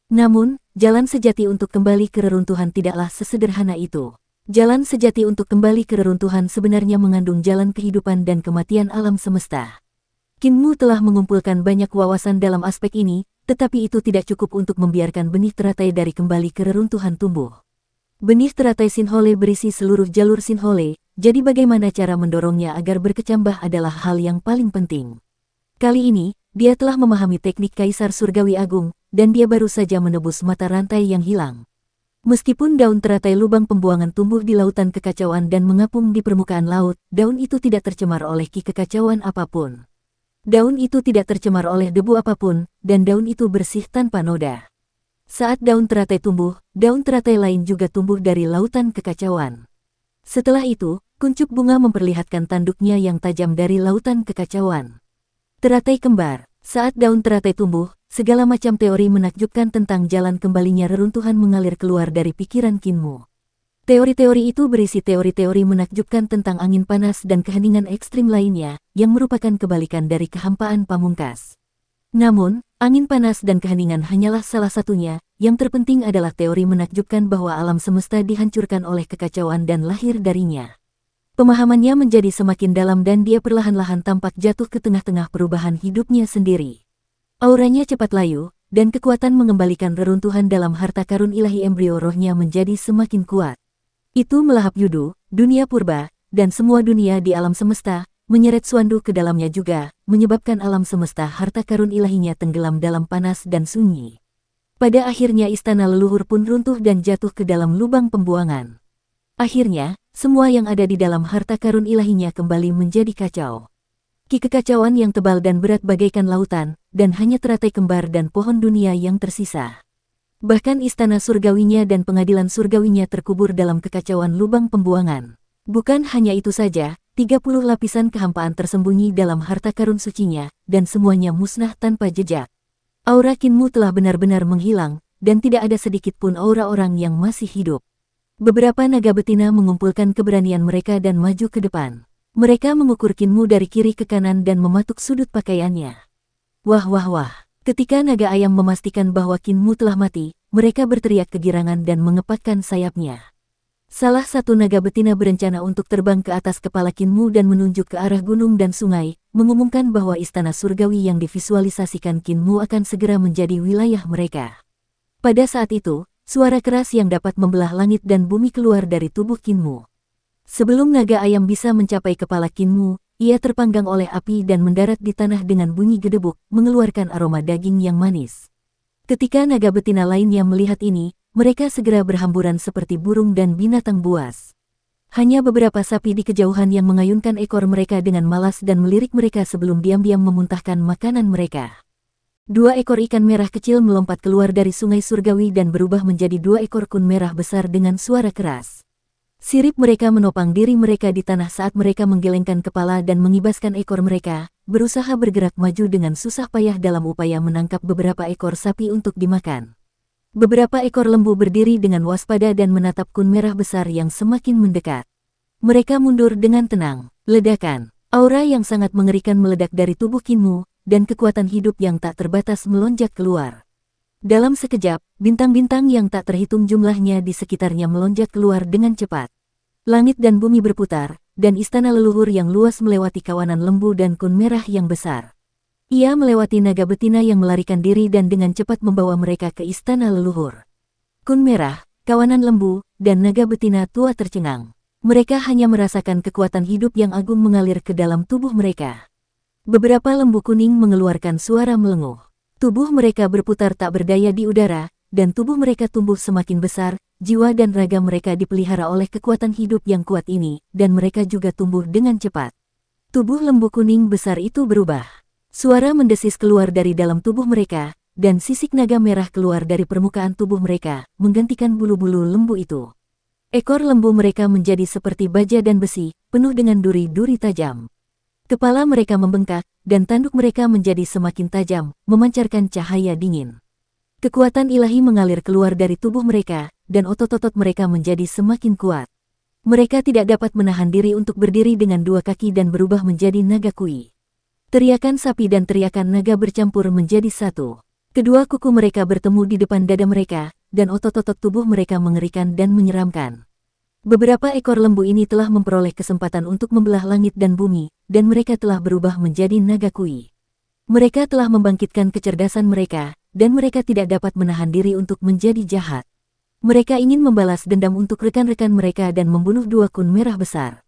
Namun, jalan sejati untuk kembali ke reruntuhan tidaklah sesederhana itu. Jalan sejati untuk kembali ke reruntuhan sebenarnya mengandung jalan kehidupan dan kematian alam semesta. Kinmu telah mengumpulkan banyak wawasan dalam aspek ini, tetapi itu tidak cukup untuk membiarkan benih teratai dari kembali ke reruntuhan tumbuh. Benih teratai Sinhole berisi seluruh jalur Sinhole, jadi bagaimana cara mendorongnya agar berkecambah adalah hal yang paling penting. Kali ini, dia telah memahami teknik Kaisar Surgawi Agung, dan dia baru saja menebus mata rantai yang hilang. Meskipun daun teratai lubang pembuangan tumbuh di lautan kekacauan dan mengapung di permukaan laut, daun itu tidak tercemar oleh ki kekacauan apapun. Daun itu tidak tercemar oleh debu apapun, dan daun itu bersih tanpa noda. Saat daun teratai tumbuh, daun teratai lain juga tumbuh dari lautan kekacauan. Setelah itu, kuncup bunga memperlihatkan tanduknya yang tajam dari lautan kekacauan. Teratai kembar. Saat daun teratai tumbuh, segala macam teori menakjubkan tentang jalan kembalinya reruntuhan mengalir keluar dari pikiran Kinmu. Teori-teori itu berisi teori-teori menakjubkan tentang angin panas dan keheningan ekstrim lainnya, yang merupakan kebalikan dari kehampaan pamungkas. Namun, angin panas dan keheningan hanyalah salah satunya, yang terpenting adalah teori menakjubkan bahwa alam semesta dihancurkan oleh kekacauan dan lahir darinya. Pemahamannya menjadi semakin dalam dan dia perlahan-lahan tampak jatuh ke tengah-tengah perubahan hidupnya sendiri. Auranya cepat layu, dan kekuatan mengembalikan reruntuhan dalam harta karun ilahi embrio rohnya menjadi semakin kuat. Itu melahap Yudu, dunia purba, dan semua dunia di alam semesta, menyeret Suandu ke dalamnya juga, menyebabkan alam semesta harta karun ilahinya tenggelam dalam panas dan sunyi. Pada akhirnya istana leluhur pun runtuh dan jatuh ke dalam lubang pembuangan. Akhirnya, semua yang ada di dalam harta karun ilahinya kembali menjadi kacau. Ki kekacauan yang tebal dan berat bagaikan lautan, dan hanya teratai kembar dan pohon dunia yang tersisa. Bahkan istana surgawinya dan pengadilan surgawinya terkubur dalam kekacauan lubang pembuangan. Bukan hanya itu saja, 30 lapisan kehampaan tersembunyi dalam harta karun sucinya, dan semuanya musnah tanpa jejak. Aura Kinmu telah benar-benar menghilang, dan tidak ada sedikit pun aura orang yang masih hidup. Beberapa naga betina mengumpulkan keberanian mereka dan maju ke depan. Mereka mengukur Kinmu dari kiri ke kanan dan mematuk sudut pakaiannya. Wah wah wah, ketika naga ayam memastikan bahwa Kinmu telah mati, mereka berteriak kegirangan dan mengepakkan sayapnya. Salah satu naga betina berencana untuk terbang ke atas kepala Kinmu dan menunjuk ke arah gunung dan sungai, mengumumkan bahwa istana surgawi yang divisualisasikan Kinmu akan segera menjadi wilayah mereka. Pada saat itu, suara keras yang dapat membelah langit dan bumi keluar dari tubuh Kinmu. Sebelum naga ayam bisa mencapai kepala Kinmu, ia terpanggang oleh api dan mendarat di tanah dengan bunyi gedebuk, mengeluarkan aroma daging yang manis. Ketika naga betina lainnya melihat ini, mereka segera berhamburan seperti burung dan binatang buas. Hanya beberapa sapi di kejauhan yang mengayunkan ekor mereka dengan malas dan melirik mereka sebelum diam-diam memuntahkan makanan mereka. 2 ekor ikan merah kecil melompat keluar dari sungai surgawi dan berubah menjadi 2 ekor kun merah besar dengan suara keras. Sirip mereka menopang diri mereka di tanah saat mereka menggelengkan kepala dan mengibaskan ekor mereka, berusaha bergerak maju dengan susah payah dalam upaya menangkap beberapa ekor sapi untuk dimakan. Beberapa ekor lembu berdiri dengan waspada dan menatap kun merah besar yang semakin mendekat. Mereka mundur dengan tenang. Ledakan. Aura yang sangat mengerikan meledak dari tubuh Kinmu, dan kekuatan hidup yang tak terbatas melonjak keluar. Dalam sekejap, bintang-bintang yang tak terhitung jumlahnya di sekitarnya melonjak keluar dengan cepat. Langit dan bumi berputar, dan istana leluhur yang luas melewati kawanan lembu dan kun merah yang besar. Ia melewati naga betina yang melarikan diri dan dengan cepat membawa mereka ke istana leluhur. Kun merah, kawanan lembu, dan naga betina tua tercengang. Mereka hanya merasakan kekuatan hidup yang agung mengalir ke dalam tubuh mereka. Beberapa lembu kuning mengeluarkan suara melenguh. Tubuh mereka berputar tak berdaya di udara, dan tubuh mereka tumbuh semakin besar, jiwa dan raga mereka dipelihara oleh kekuatan hidup yang kuat ini, dan mereka juga tumbuh dengan cepat. Tubuh lembu kuning besar itu berubah. Suara mendesis keluar dari dalam tubuh mereka, dan sisik naga merah keluar dari permukaan tubuh mereka, menggantikan bulu-bulu lembu itu. Ekor lembu mereka menjadi seperti baja dan besi, penuh dengan duri-duri tajam. Kepala mereka membengkak, dan tanduk mereka menjadi semakin tajam, memancarkan cahaya dingin. Kekuatan ilahi mengalir keluar dari tubuh mereka, dan otot-otot mereka menjadi semakin kuat. Mereka tidak dapat menahan diri untuk berdiri dengan dua kaki dan berubah menjadi naga kui. Teriakan sapi dan teriakan naga bercampur menjadi satu. Kedua kuku mereka bertemu di depan dada mereka, dan otot-otot tubuh mereka mengerikan dan menyeramkan. Beberapa ekor lembu ini telah memperoleh kesempatan untuk membelah langit dan bumi, dan mereka telah berubah menjadi naga kui. Mereka telah membangkitkan kecerdasan mereka, dan mereka tidak dapat menahan diri untuk menjadi jahat. Mereka ingin membalas dendam untuk rekan-rekan mereka dan membunuh dua kun merah besar.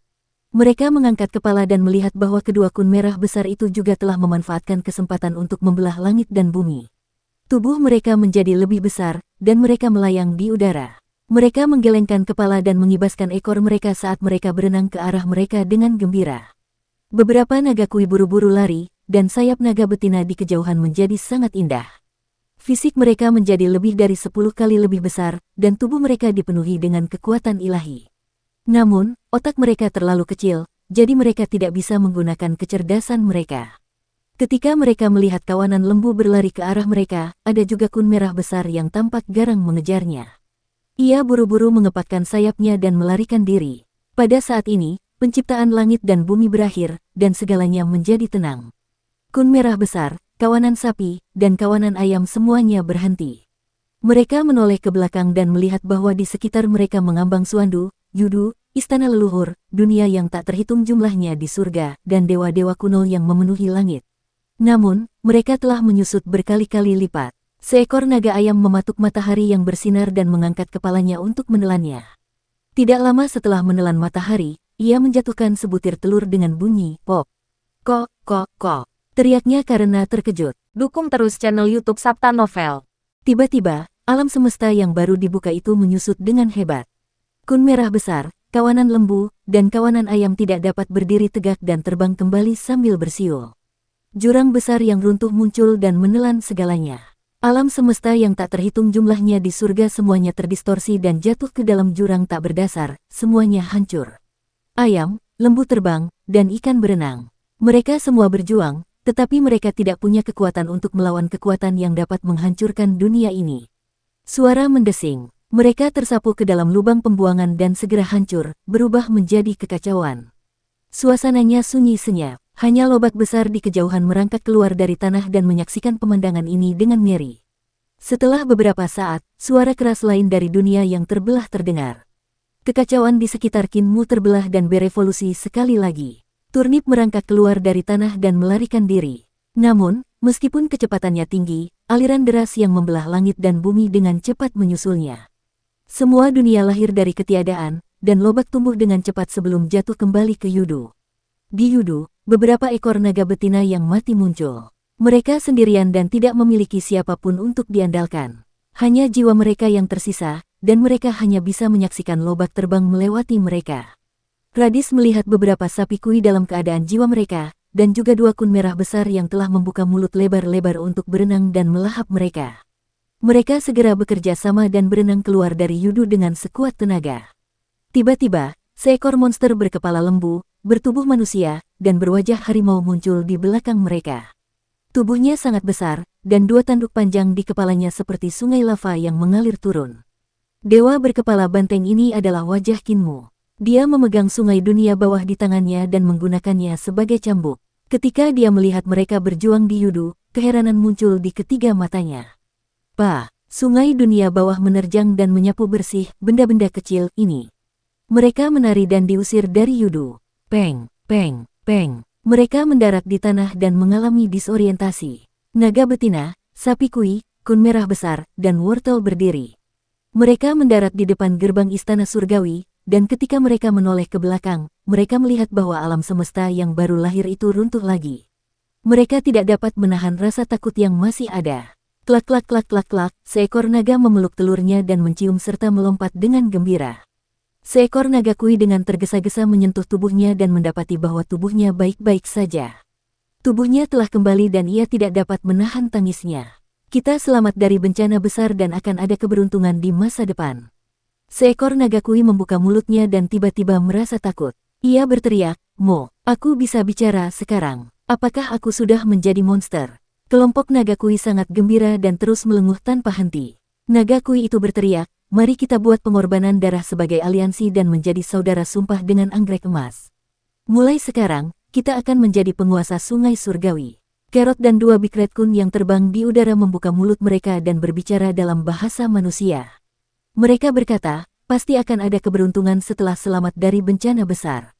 Mereka mengangkat kepala dan melihat bahwa kedua kun merah besar itu juga telah memanfaatkan kesempatan untuk membelah langit dan bumi. Tubuh mereka menjadi lebih besar, dan mereka melayang di udara. Mereka menggelengkan kepala dan mengibaskan ekor mereka saat mereka berenang ke arah mereka dengan gembira. Beberapa naga kui buru-buru lari, dan sayap naga betina di kejauhan menjadi sangat indah. Fisik mereka menjadi lebih dari 10 kali lebih besar, dan tubuh mereka dipenuhi dengan kekuatan ilahi. Namun, otak mereka terlalu kecil, jadi mereka tidak bisa menggunakan kecerdasan mereka. Ketika mereka melihat kawanan lembu berlari ke arah mereka, ada juga kun merah besar yang tampak garang mengejarnya. Ia buru-buru mengepakkan sayapnya dan melarikan diri. Pada saat ini, penciptaan langit dan bumi berakhir, dan segalanya menjadi tenang. Kun merah besar, kawanan sapi, dan kawanan ayam semuanya berhenti. Mereka menoleh ke belakang dan melihat bahwa di sekitar mereka mengambang Suandu, Yudu, istana leluhur, dunia yang tak terhitung jumlahnya di surga, dan dewa-dewa kuno yang memenuhi langit. Namun, mereka telah menyusut berkali-kali lipat. Seekor naga ayam mematuk matahari yang bersinar dan mengangkat kepalanya untuk menelannya. Tidak lama setelah menelan matahari, ia menjatuhkan sebutir telur dengan bunyi pop. Kok, kok, kok. Teriaknya karena terkejut. Dukung terus channel YouTube Sabta Novel. Tiba-tiba, alam semesta yang baru dibuka itu menyusut dengan hebat. Kun merah besar, kawanan lembu, dan kawanan ayam tidak dapat berdiri tegak dan terbang kembali sambil bersiul. Jurang besar yang runtuh muncul dan menelan segalanya. Alam semesta yang tak terhitung jumlahnya di surga semuanya terdistorsi dan jatuh ke dalam jurang tak berdasar, semuanya hancur. Ayam, lembu terbang, dan ikan berenang. Mereka semua berjuang, tetapi mereka tidak punya kekuatan untuk melawan kekuatan yang dapat menghancurkan dunia ini. Suara mendesing. Mereka tersapu ke dalam lubang pembuangan dan segera hancur, berubah menjadi kekacauan. Suasananya sunyi senyap. Hanya lobak besar di kejauhan merangkak keluar dari tanah dan menyaksikan pemandangan ini dengan ngeri. Setelah beberapa saat, suara keras lain dari dunia yang terbelah terdengar. Kekacauan di sekitar Kinmu terbelah dan berevolusi sekali lagi. Turnip merangkak keluar dari tanah dan melarikan diri. Namun, meskipun kecepatannya tinggi, aliran deras yang membelah langit dan bumi dengan cepat menyusulnya. Semua dunia lahir dari ketiadaan, dan lobak tumbuh dengan cepat sebelum jatuh kembali ke Yudu. Di Yudu, beberapa ekor naga betina yang mati muncul. Mereka sendirian dan tidak memiliki siapapun untuk diandalkan. Hanya jiwa mereka yang tersisa, dan mereka hanya bisa menyaksikan lobak terbang melewati mereka. Radis melihat beberapa sapi kui dalam keadaan jiwa mereka, dan juga dua kun merah besar yang telah membuka mulut lebar-lebar untuk berenang dan melahap mereka. Mereka segera bekerja sama dan berenang keluar dari Yudu dengan sekuat tenaga. Tiba-tiba, seekor monster berkepala lembu, bertubuh manusia, dan berwajah harimau muncul di belakang mereka. Tubuhnya sangat besar, dan dua tanduk panjang di kepalanya seperti sungai lava yang mengalir turun. Dewa berkepala banteng ini adalah wajah Kinmu. Dia memegang sungai dunia bawah di tangannya dan menggunakannya sebagai cambuk. Ketika dia melihat mereka berjuang di Yudu, keheranan muncul di ketiga matanya. Sungai dunia bawah menerjang dan menyapu bersih benda-benda kecil ini. Mereka menari dan diusir dari Yudu. Peng, peng, peng. Mereka mendarat di tanah dan mengalami disorientasi. Naga betina, sapi kui, kun merah besar, dan wortel berdiri. Mereka mendarat di depan gerbang istana surgawi, dan ketika mereka menoleh ke belakang, mereka melihat bahwa alam semesta yang baru lahir itu runtuh lagi. Mereka tidak dapat menahan rasa takut yang masih ada. Klak klak klak klak klak, seekor naga memeluk telurnya dan mencium serta melompat dengan gembira. Seekor naga kui dengan tergesa-gesa menyentuh tubuhnya dan mendapati bahwa tubuhnya baik-baik saja. Tubuhnya telah kembali dan ia tidak dapat menahan tangisnya. Kita selamat dari bencana besar dan akan ada keberuntungan di masa depan. Seekor naga kui membuka mulutnya dan tiba-tiba merasa takut. Ia berteriak, Mo, aku bisa bicara sekarang. Apakah aku sudah menjadi monster? Kelompok naga kui sangat gembira dan terus melenguh tanpa henti. Naga kui itu berteriak, mari kita buat pengorbanan darah sebagai aliansi dan menjadi saudara sumpah dengan anggrek emas. Mulai sekarang, kita akan menjadi penguasa sungai surgawi. Carrot dan dua Big Red Kun yang terbang di udara membuka mulut mereka dan berbicara dalam bahasa manusia. Mereka berkata, pasti akan ada keberuntungan setelah selamat dari bencana besar.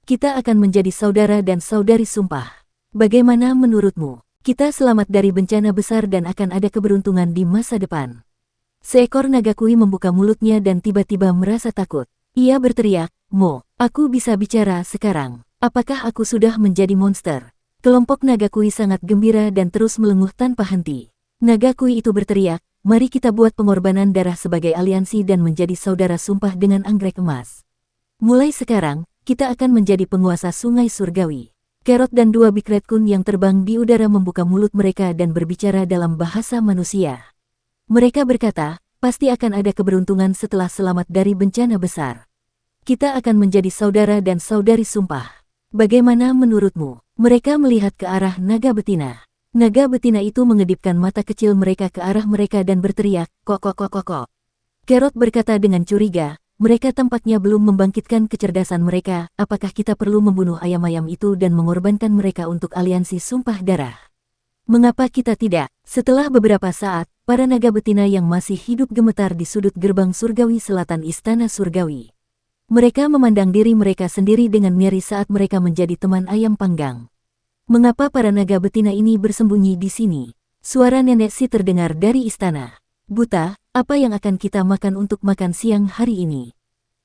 Kita akan menjadi saudara dan saudari sumpah. Bagaimana menurutmu? Kita selamat dari bencana besar dan akan ada keberuntungan di masa depan. Seekor naga kui membuka mulutnya dan tiba-tiba merasa takut. Ia berteriak, Mo, aku bisa bicara sekarang. Apakah aku sudah menjadi monster? Kelompok naga kui sangat gembira dan terus melenguh tanpa henti. Naga kui itu berteriak, mari kita buat pengorbanan darah sebagai aliansi dan menjadi saudara sumpah dengan anggrek emas. Mulai sekarang, kita akan menjadi penguasa sungai surgawi. Carrot dan dua Big Red Kun yang terbang di udara membuka mulut mereka dan berbicara dalam bahasa manusia. Mereka berkata, pasti akan ada keberuntungan setelah selamat dari bencana besar. Kita akan menjadi saudara dan saudari sumpah. Bagaimana menurutmu? Mereka melihat ke arah naga betina. Naga betina itu mengedipkan mata kecil mereka ke arah mereka dan berteriak, kok. Carrot berkata dengan curiga, mereka tampaknya belum membangkitkan kecerdasan mereka, apakah kita perlu membunuh ayam-ayam itu dan mengorbankan mereka untuk aliansi sumpah darah? Mengapa kita tidak? Setelah beberapa saat, para naga betina yang masih hidup gemetar di sudut gerbang surgawi selatan istana surgawi. Mereka memandang diri mereka sendiri dengan ngeri saat mereka menjadi teman ayam panggang. Mengapa para naga betina ini bersembunyi di sini? Suara nenek Si terdengar dari istana. Buta, apa yang akan kita makan untuk makan siang hari ini?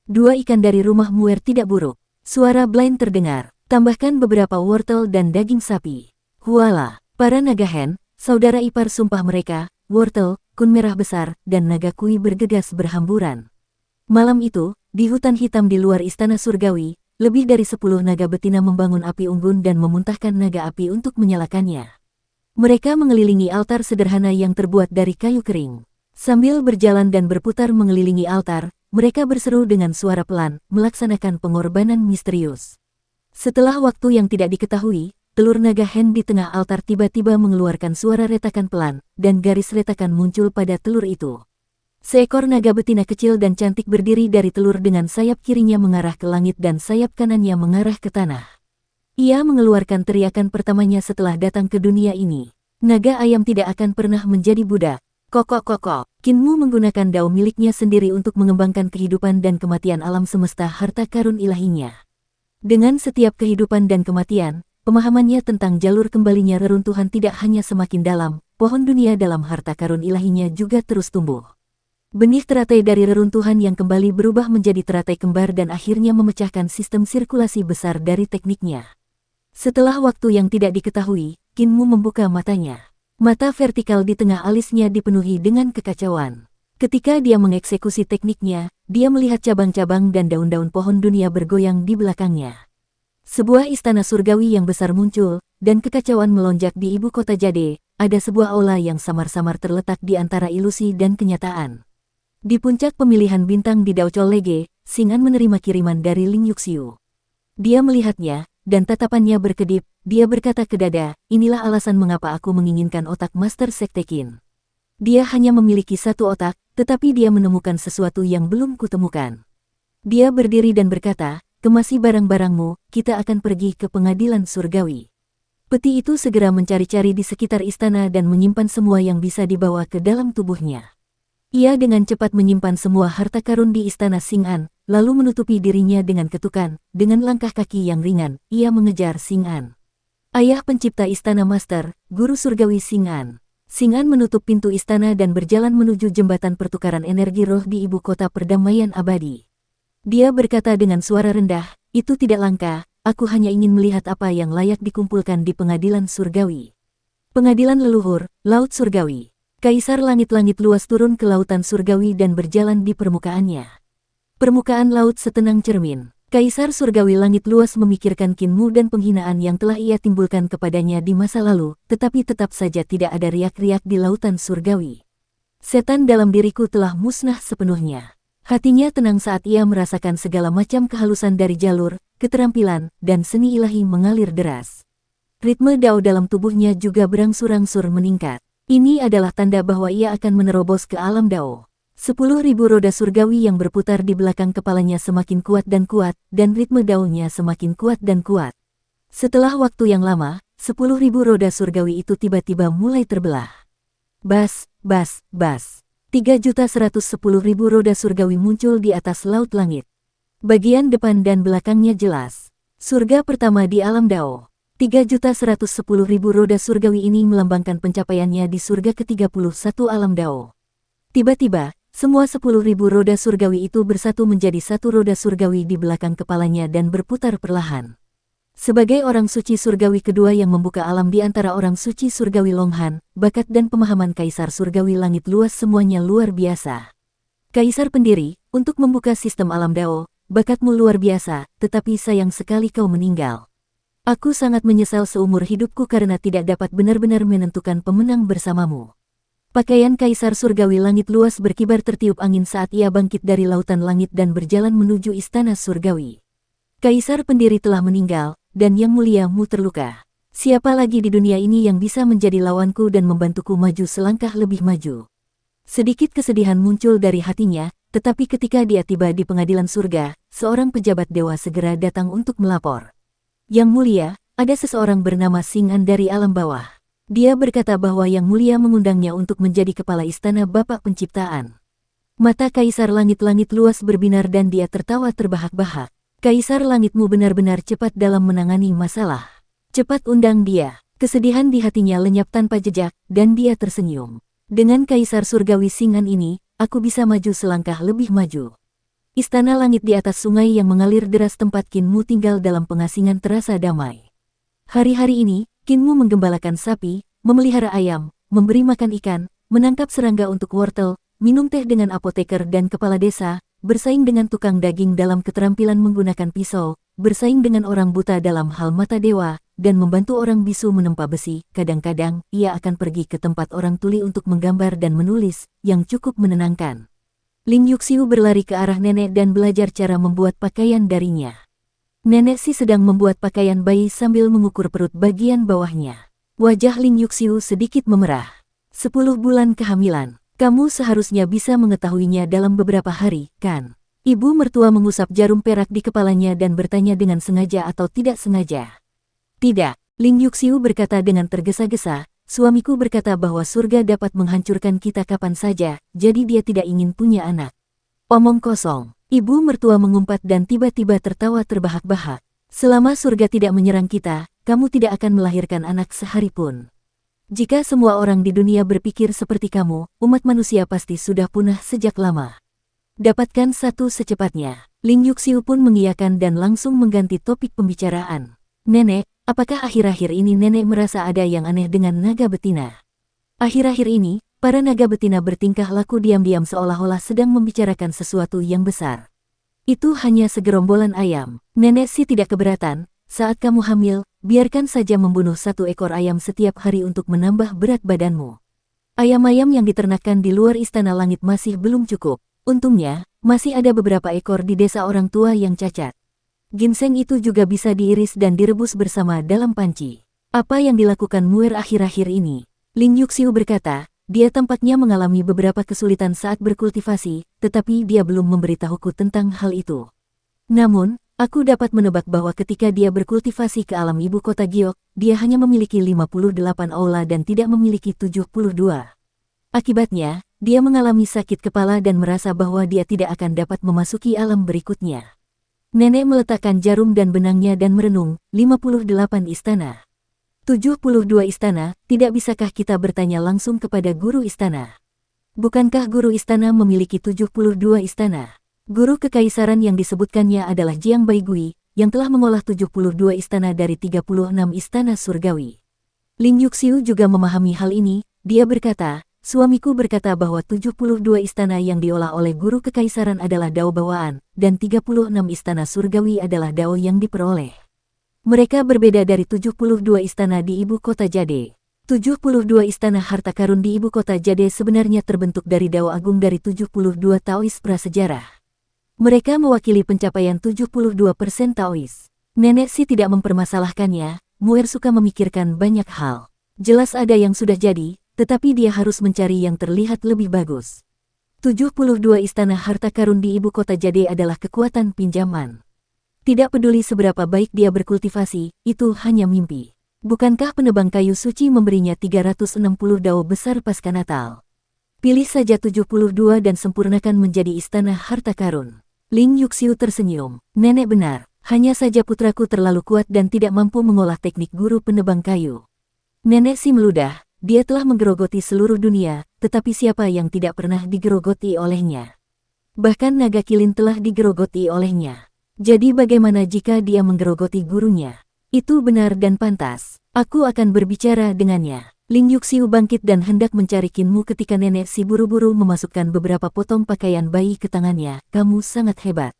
2 ikan dari rumah Muer tidak buruk. Suara Blind terdengar. Tambahkan beberapa wortel dan daging sapi. Huala, para naga hen, saudara ipar sumpah mereka, wortel, kun merah besar, dan naga kui bergegas berhamburan. Malam itu, di hutan hitam di luar istana surgawi, lebih dari 10 naga betina membangun api unggun dan memuntahkan naga api untuk menyalakannya. Mereka mengelilingi altar sederhana yang terbuat dari kayu kering. Sambil berjalan dan berputar mengelilingi altar, mereka berseru dengan suara pelan, melaksanakan pengorbanan misterius. Setelah waktu yang tidak diketahui, telur naga hen di tengah altar tiba-tiba mengeluarkan suara retakan pelan, dan garis retakan muncul pada telur itu. Seekor naga betina kecil dan cantik berdiri dari telur dengan sayap kirinya mengarah ke langit dan sayap kanannya mengarah ke tanah. Ia mengeluarkan teriakan pertamanya setelah datang ke dunia ini. Naga ayam tidak akan pernah menjadi budak. Kok. Kinmu menggunakan dao miliknya sendiri untuk mengembangkan kehidupan dan kematian alam semesta harta karun ilahinya. Dengan setiap kehidupan dan kematian, pemahamannya tentang jalur kembalinya reruntuhan tidak hanya semakin dalam, pohon dunia dalam harta karun ilahinya juga terus tumbuh. Benih teratai dari reruntuhan yang kembali berubah menjadi teratai kembar dan akhirnya memecahkan sistem sirkulasi besar dari tekniknya. Setelah waktu yang tidak diketahui, Kinmu membuka matanya. Mata vertikal di tengah alisnya dipenuhi dengan kekacauan. Ketika dia mengeksekusi tekniknya, dia melihat cabang-cabang dan daun-daun pohon dunia bergoyang di belakangnya. Sebuah istana surgawi yang besar muncul, dan kekacauan melonjak di ibu kota Jade. Ada sebuah aula yang samar-samar terletak di antara ilusi dan kenyataan. Di puncak pemilihan bintang di Daochol Lege, Xing'an menerima kiriman dari Ling Yuxiu. Dia melihatnya, dan tatapannya berkedip. Dia berkata ke dada, inilah alasan mengapa aku menginginkan otak Master Sekte Qin. Dia hanya memiliki satu otak, tetapi dia menemukan sesuatu yang belum kutemukan. Dia berdiri dan berkata, kemasi barang-barangmu, kita akan pergi ke pengadilan surgawi. Peti itu segera mencari-cari di sekitar istana dan menyimpan semua yang bisa dibawa ke dalam tubuhnya. Ia dengan cepat menyimpan semua harta karun di istana Xing'an, lalu menutupi dirinya dengan ketukan. Dengan langkah kaki yang ringan, ia mengejar Xing'an. Ayah pencipta istana master, guru surgawi Xing'an. Xing'an menutup pintu istana dan berjalan menuju jembatan pertukaran energi roh di ibu kota perdamaian abadi. Dia berkata dengan suara rendah, itu tidak langka, aku hanya ingin melihat apa yang layak dikumpulkan di pengadilan surgawi. Pengadilan leluhur, laut surgawi. Kaisar langit-langit luas turun ke lautan surgawi dan berjalan di permukaannya. Permukaan laut setenang cermin. Kaisar surgawi langit luas memikirkan Kinmu dan penghinaan yang telah ia timbulkan kepadanya di masa lalu, tetapi tetap saja tidak ada riak-riak di lautan surgawi. Setan dalam diriku telah musnah sepenuhnya. Hatinya tenang saat ia merasakan segala macam kehalusan dari jalur, keterampilan, dan seni ilahi mengalir deras. Ritme Dao dalam tubuhnya juga berangsur-angsur meningkat. Ini adalah tanda bahwa ia akan menerobos ke alam Dao. 10.000 roda surgawi yang berputar di belakang kepalanya semakin kuat, dan ritme Dao-nya semakin kuat dan kuat. Setelah waktu yang lama, 10.000 roda surgawi itu tiba-tiba mulai terbelah. Bas, bas, bas. 3.110.000 roda surgawi muncul di atas laut langit. Bagian depan dan belakangnya jelas. Surga pertama di alam Dao. 3.110.000 roda surgawi ini melambangkan pencapaiannya di surga ke-31 alam Dao. Tiba-tiba, semua 10.000 roda surgawi itu bersatu menjadi satu roda surgawi di belakang kepalanya dan berputar perlahan. Sebagai orang suci surgawi kedua yang membuka alam di antara orang suci surgawi Longhan, bakat dan pemahaman Kaisar Surgawi Langit Luas semuanya luar biasa. Kaisar pendiri, untuk membuka sistem alam Dao, bakatmu luar biasa, tetapi sayang sekali kau meninggal. Aku sangat menyesal seumur hidupku karena tidak dapat benar-benar menentukan pemenang bersamamu. Pakaian Kaisar Surgawi Langit Luas berkibar tertiup angin saat ia bangkit dari lautan langit dan berjalan menuju istana surgawi. Kaisar pendiri telah meninggal, dan Yang Muliamu terluka. Siapa lagi di dunia ini yang bisa menjadi lawanku dan membantuku maju selangkah lebih maju? Sedikit kesedihan muncul dari hatinya, tetapi ketika dia tiba di pengadilan surga, seorang pejabat dewa segera datang untuk melapor. Yang Mulia, ada seseorang bernama Xing'an dari alam bawah. Dia berkata bahwa Yang Mulia mengundangnya untuk menjadi kepala istana Bapak Penciptaan. Mata Kaisar Langit-Langit Luas berbinar dan dia tertawa terbahak-bahak. Kaisar Langitmu benar-benar cepat dalam menangani masalah. Cepat undang dia. Kesedihan di hatinya lenyap tanpa jejak, dan dia tersenyum. Dengan Kaisar Surgawi Xing'an ini, aku bisa maju selangkah lebih maju. Istana langit di atas sungai yang mengalir deras tempat Kinmu tinggal dalam pengasingan terasa damai. Hari-hari ini, Kinmu menggembalakan sapi, memelihara ayam, memberi makan ikan, menangkap serangga untuk wortel, minum teh dengan apoteker dan kepala desa, bersaing dengan tukang daging dalam keterampilan menggunakan pisau, bersaing dengan orang buta dalam hal mata dewa, dan membantu orang bisu menempa besi. Kadang-kadang, ia akan pergi ke tempat orang tuli untuk menggambar dan menulis, yang cukup menenangkan. Ling Yuxiu berlari ke arah nenek dan belajar cara membuat pakaian darinya. Nenek Si sedang membuat pakaian bayi sambil mengukur perut bagian bawahnya. Wajah Ling Yuxiu sedikit memerah. 10 bulan kehamilan. Kamu seharusnya bisa mengetahuinya dalam beberapa hari, kan? Ibu mertua mengusap jarum perak di kepalanya dan bertanya dengan sengaja atau tidak sengaja. Tidak, Ling Yuxiu berkata dengan tergesa-gesa, suamiku berkata bahwa surga dapat menghancurkan kita kapan saja, jadi dia tidak ingin punya anak. Omong kosong, ibu mertua mengumpat dan tiba-tiba tertawa terbahak-bahak. Selama surga tidak menyerang kita, kamu tidak akan melahirkan anak sehari pun. Jika semua orang di dunia berpikir seperti kamu, umat manusia pasti sudah punah sejak lama. Dapatkan satu secepatnya. Ling Yuxiu pun mengiyakan dan langsung mengganti topik pembicaraan. Nenek, apakah akhir-akhir ini nenek merasa ada yang aneh dengan naga betina? Akhir-akhir ini, para naga betina bertingkah laku diam-diam seolah-olah sedang membicarakan sesuatu yang besar. Itu hanya segerombolan ayam. Nenek Si tidak keberatan. Saat kamu hamil, biarkan saja membunuh 1 ekor ayam setiap hari untuk menambah berat badanmu. Ayam-ayam yang diternakkan di luar istana langit masih belum cukup. Untungnya, masih ada beberapa ekor di desa orang tua yang cacat. Ginseng itu juga bisa diiris dan direbus bersama dalam panci. Apa yang dilakukan Muer akhir-akhir ini? Ling Yuxiu berkata, dia tampaknya mengalami beberapa kesulitan saat berkultivasi, tetapi dia belum memberitahuku tentang hal itu. Namun, aku dapat menebak bahwa ketika dia berkultivasi ke alam ibu kota Giok, dia hanya memiliki 58 aula dan tidak memiliki 72. Akibatnya, dia mengalami sakit kepala dan merasa bahwa dia tidak akan dapat memasuki alam berikutnya. Nenek meletakkan jarum dan benangnya dan merenung, 58 istana. 72 istana, tidak bisakah kita bertanya langsung kepada guru istana? Bukankah guru istana memiliki 72 istana? Guru kekaisaran yang disebutkannya adalah Jiang Baigui, yang telah mengolah 72 istana dari 36 istana surgawi. Ling Yuxiu juga memahami hal ini, dia berkata, suamiku berkata bahwa 72 istana yang diolah oleh guru kekaisaran adalah dao bawaan, dan 36 istana surgawi adalah dao yang diperoleh. Mereka berbeda dari 72 istana di ibu kota Jade. 72 istana harta karun di ibu kota Jade sebenarnya terbentuk dari Dao Agung dari 72 Taois prasejarah. Mereka mewakili pencapaian 72% Taois. Nenek Si tidak mempermasalahkannya, Muer suka memikirkan banyak hal. Jelas ada yang sudah jadi, tetapi dia harus mencari yang terlihat lebih bagus. 72 istana harta karun di ibu kota Jade adalah kekuatan pinjaman. Tidak peduli seberapa baik dia berkultivasi, itu hanya mimpi. Bukankah penebang kayu suci memberinya 360 dao besar pasca Natal? Pilih saja 72 dan sempurnakan menjadi istana harta karun. Ling Yuxiu tersenyum. Nenek benar, hanya saja putraku terlalu kuat dan tidak mampu mengolah teknik guru penebang kayu. Nenek Si meludah, dia telah menggerogoti seluruh dunia, tetapi siapa yang tidak pernah digerogoti olehnya? Bahkan naga kilin telah digerogoti olehnya. Jadi bagaimana jika dia menggerogoti gurunya? Itu benar dan pantas. Aku akan berbicara dengannya. Ling Yuxiu bangkit dan hendak mencari Kinmu ketika Nenek Si buru-buru memasukkan beberapa potong pakaian bayi ke tangannya. Kamu sangat hebat.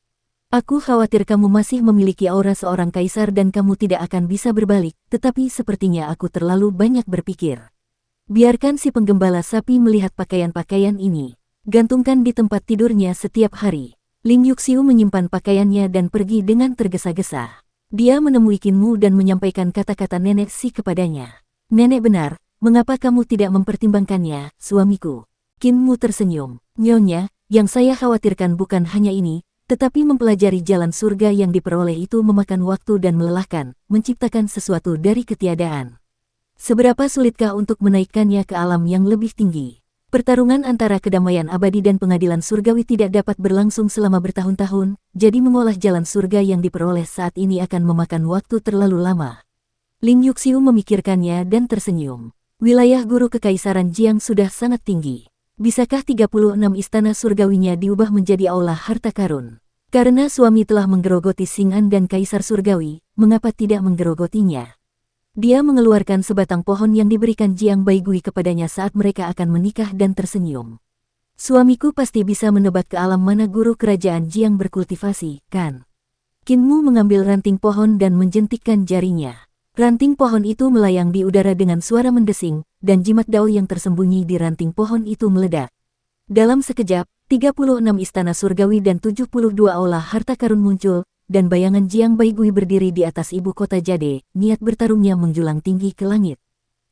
Aku khawatir kamu masih memiliki aura seorang kaisar dan kamu tidak akan bisa berbalik, tetapi sepertinya aku terlalu banyak berpikir. Biarkan si penggembala sapi melihat pakaian-pakaian ini. Gantungkan di tempat tidurnya setiap hari. Ling Yuxiu menyimpan pakaiannya dan pergi dengan tergesa-gesa. Dia menemui Kinmu dan menyampaikan kata-kata Nenek Si kepadanya. Nenek benar, mengapa kamu tidak mempertimbangkannya, suamiku? Kinmu tersenyum. Nyonya, yang saya khawatirkan bukan hanya ini, tetapi mempelajari jalan surga yang diperoleh itu memakan waktu dan melelahkan, menciptakan sesuatu dari ketiadaan. Seberapa sulitkah untuk menaikkannya ke alam yang lebih tinggi? Pertarungan antara kedamaian abadi dan pengadilan surgawi tidak dapat berlangsung selama bertahun-tahun, jadi mengolah jalan surga yang diperoleh saat ini akan memakan waktu terlalu lama. Ling Yuxiu memikirkannya dan tersenyum. Wilayah guru kekaisaran Jiang sudah sangat tinggi. Bisakah 36 istana surgawinya diubah menjadi aula harta karun? Karena suami telah menggerogoti Xing'an dan kaisar surgawi, mengapa tidak menggerogotinya? Dia mengeluarkan sebatang pohon yang diberikan Jiang Baigui kepadanya saat mereka akan menikah dan tersenyum. Suamiku pasti bisa menebak ke alam mana guru kerajaan Jiang berkultivasi, kan? Kinmu mengambil ranting pohon dan menjentikkan jarinya. Ranting pohon itu melayang di udara dengan suara mendesing, dan jimat dao yang tersembunyi di ranting pohon itu meledak. Dalam sekejap, 36 istana surgawi dan 72 aula harta karun muncul, dan bayangan Jiang Baigui berdiri di atas ibu kota Jade, niat bertarungnya menjulang tinggi ke langit.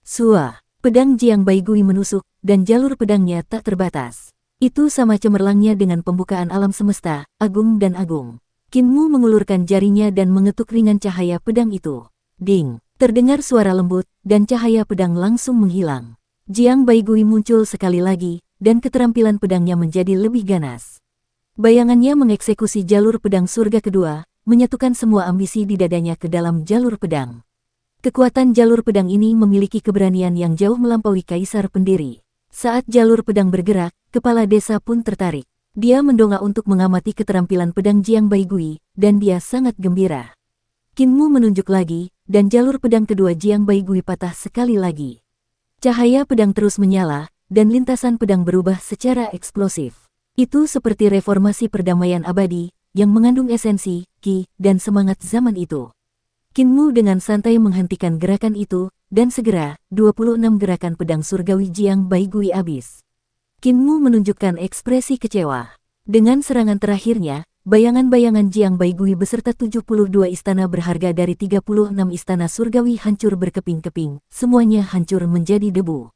Sua, pedang Jiang Baigui menusuk, dan jalur pedangnya tak terbatas. Itu sama cemerlangnya dengan pembukaan alam semesta, agung dan agung. Kinmu mengulurkan jarinya dan mengetuk ringan cahaya pedang itu. Ding, terdengar suara lembut, dan cahaya pedang langsung menghilang. Jiang Baigui muncul sekali lagi, dan keterampilan pedangnya menjadi lebih ganas. Bayangannya mengeksekusi jalur pedang surga kedua, menyatukan semua ambisi di dadanya ke dalam jalur pedang. Kekuatan jalur pedang ini memiliki keberanian yang jauh melampaui kaisar pendiri. Saat jalur pedang bergerak, kepala desa pun tertarik. Dia mendongak untuk mengamati keterampilan pedang Jiang Baigui, dan dia sangat gembira. Kinmu menunjuk lagi, dan jalur pedang kedua Jiang Baigui patah sekali lagi. Cahaya pedang terus menyala, dan lintasan pedang berubah secara eksplosif. Itu seperti reformasi perdamaian abadi, yang mengandung esensi, ki, dan semangat zaman itu. Kinmu dengan santai menghentikan gerakan itu, dan segera, 26 gerakan pedang surgawi Jiang Baigui habis. Kinmu menunjukkan ekspresi kecewa. Dengan serangan terakhirnya, bayangan-bayangan Jiang Baigui beserta 72 istana berharga dari 36 istana surgawi hancur berkeping-keping, semuanya hancur menjadi debu.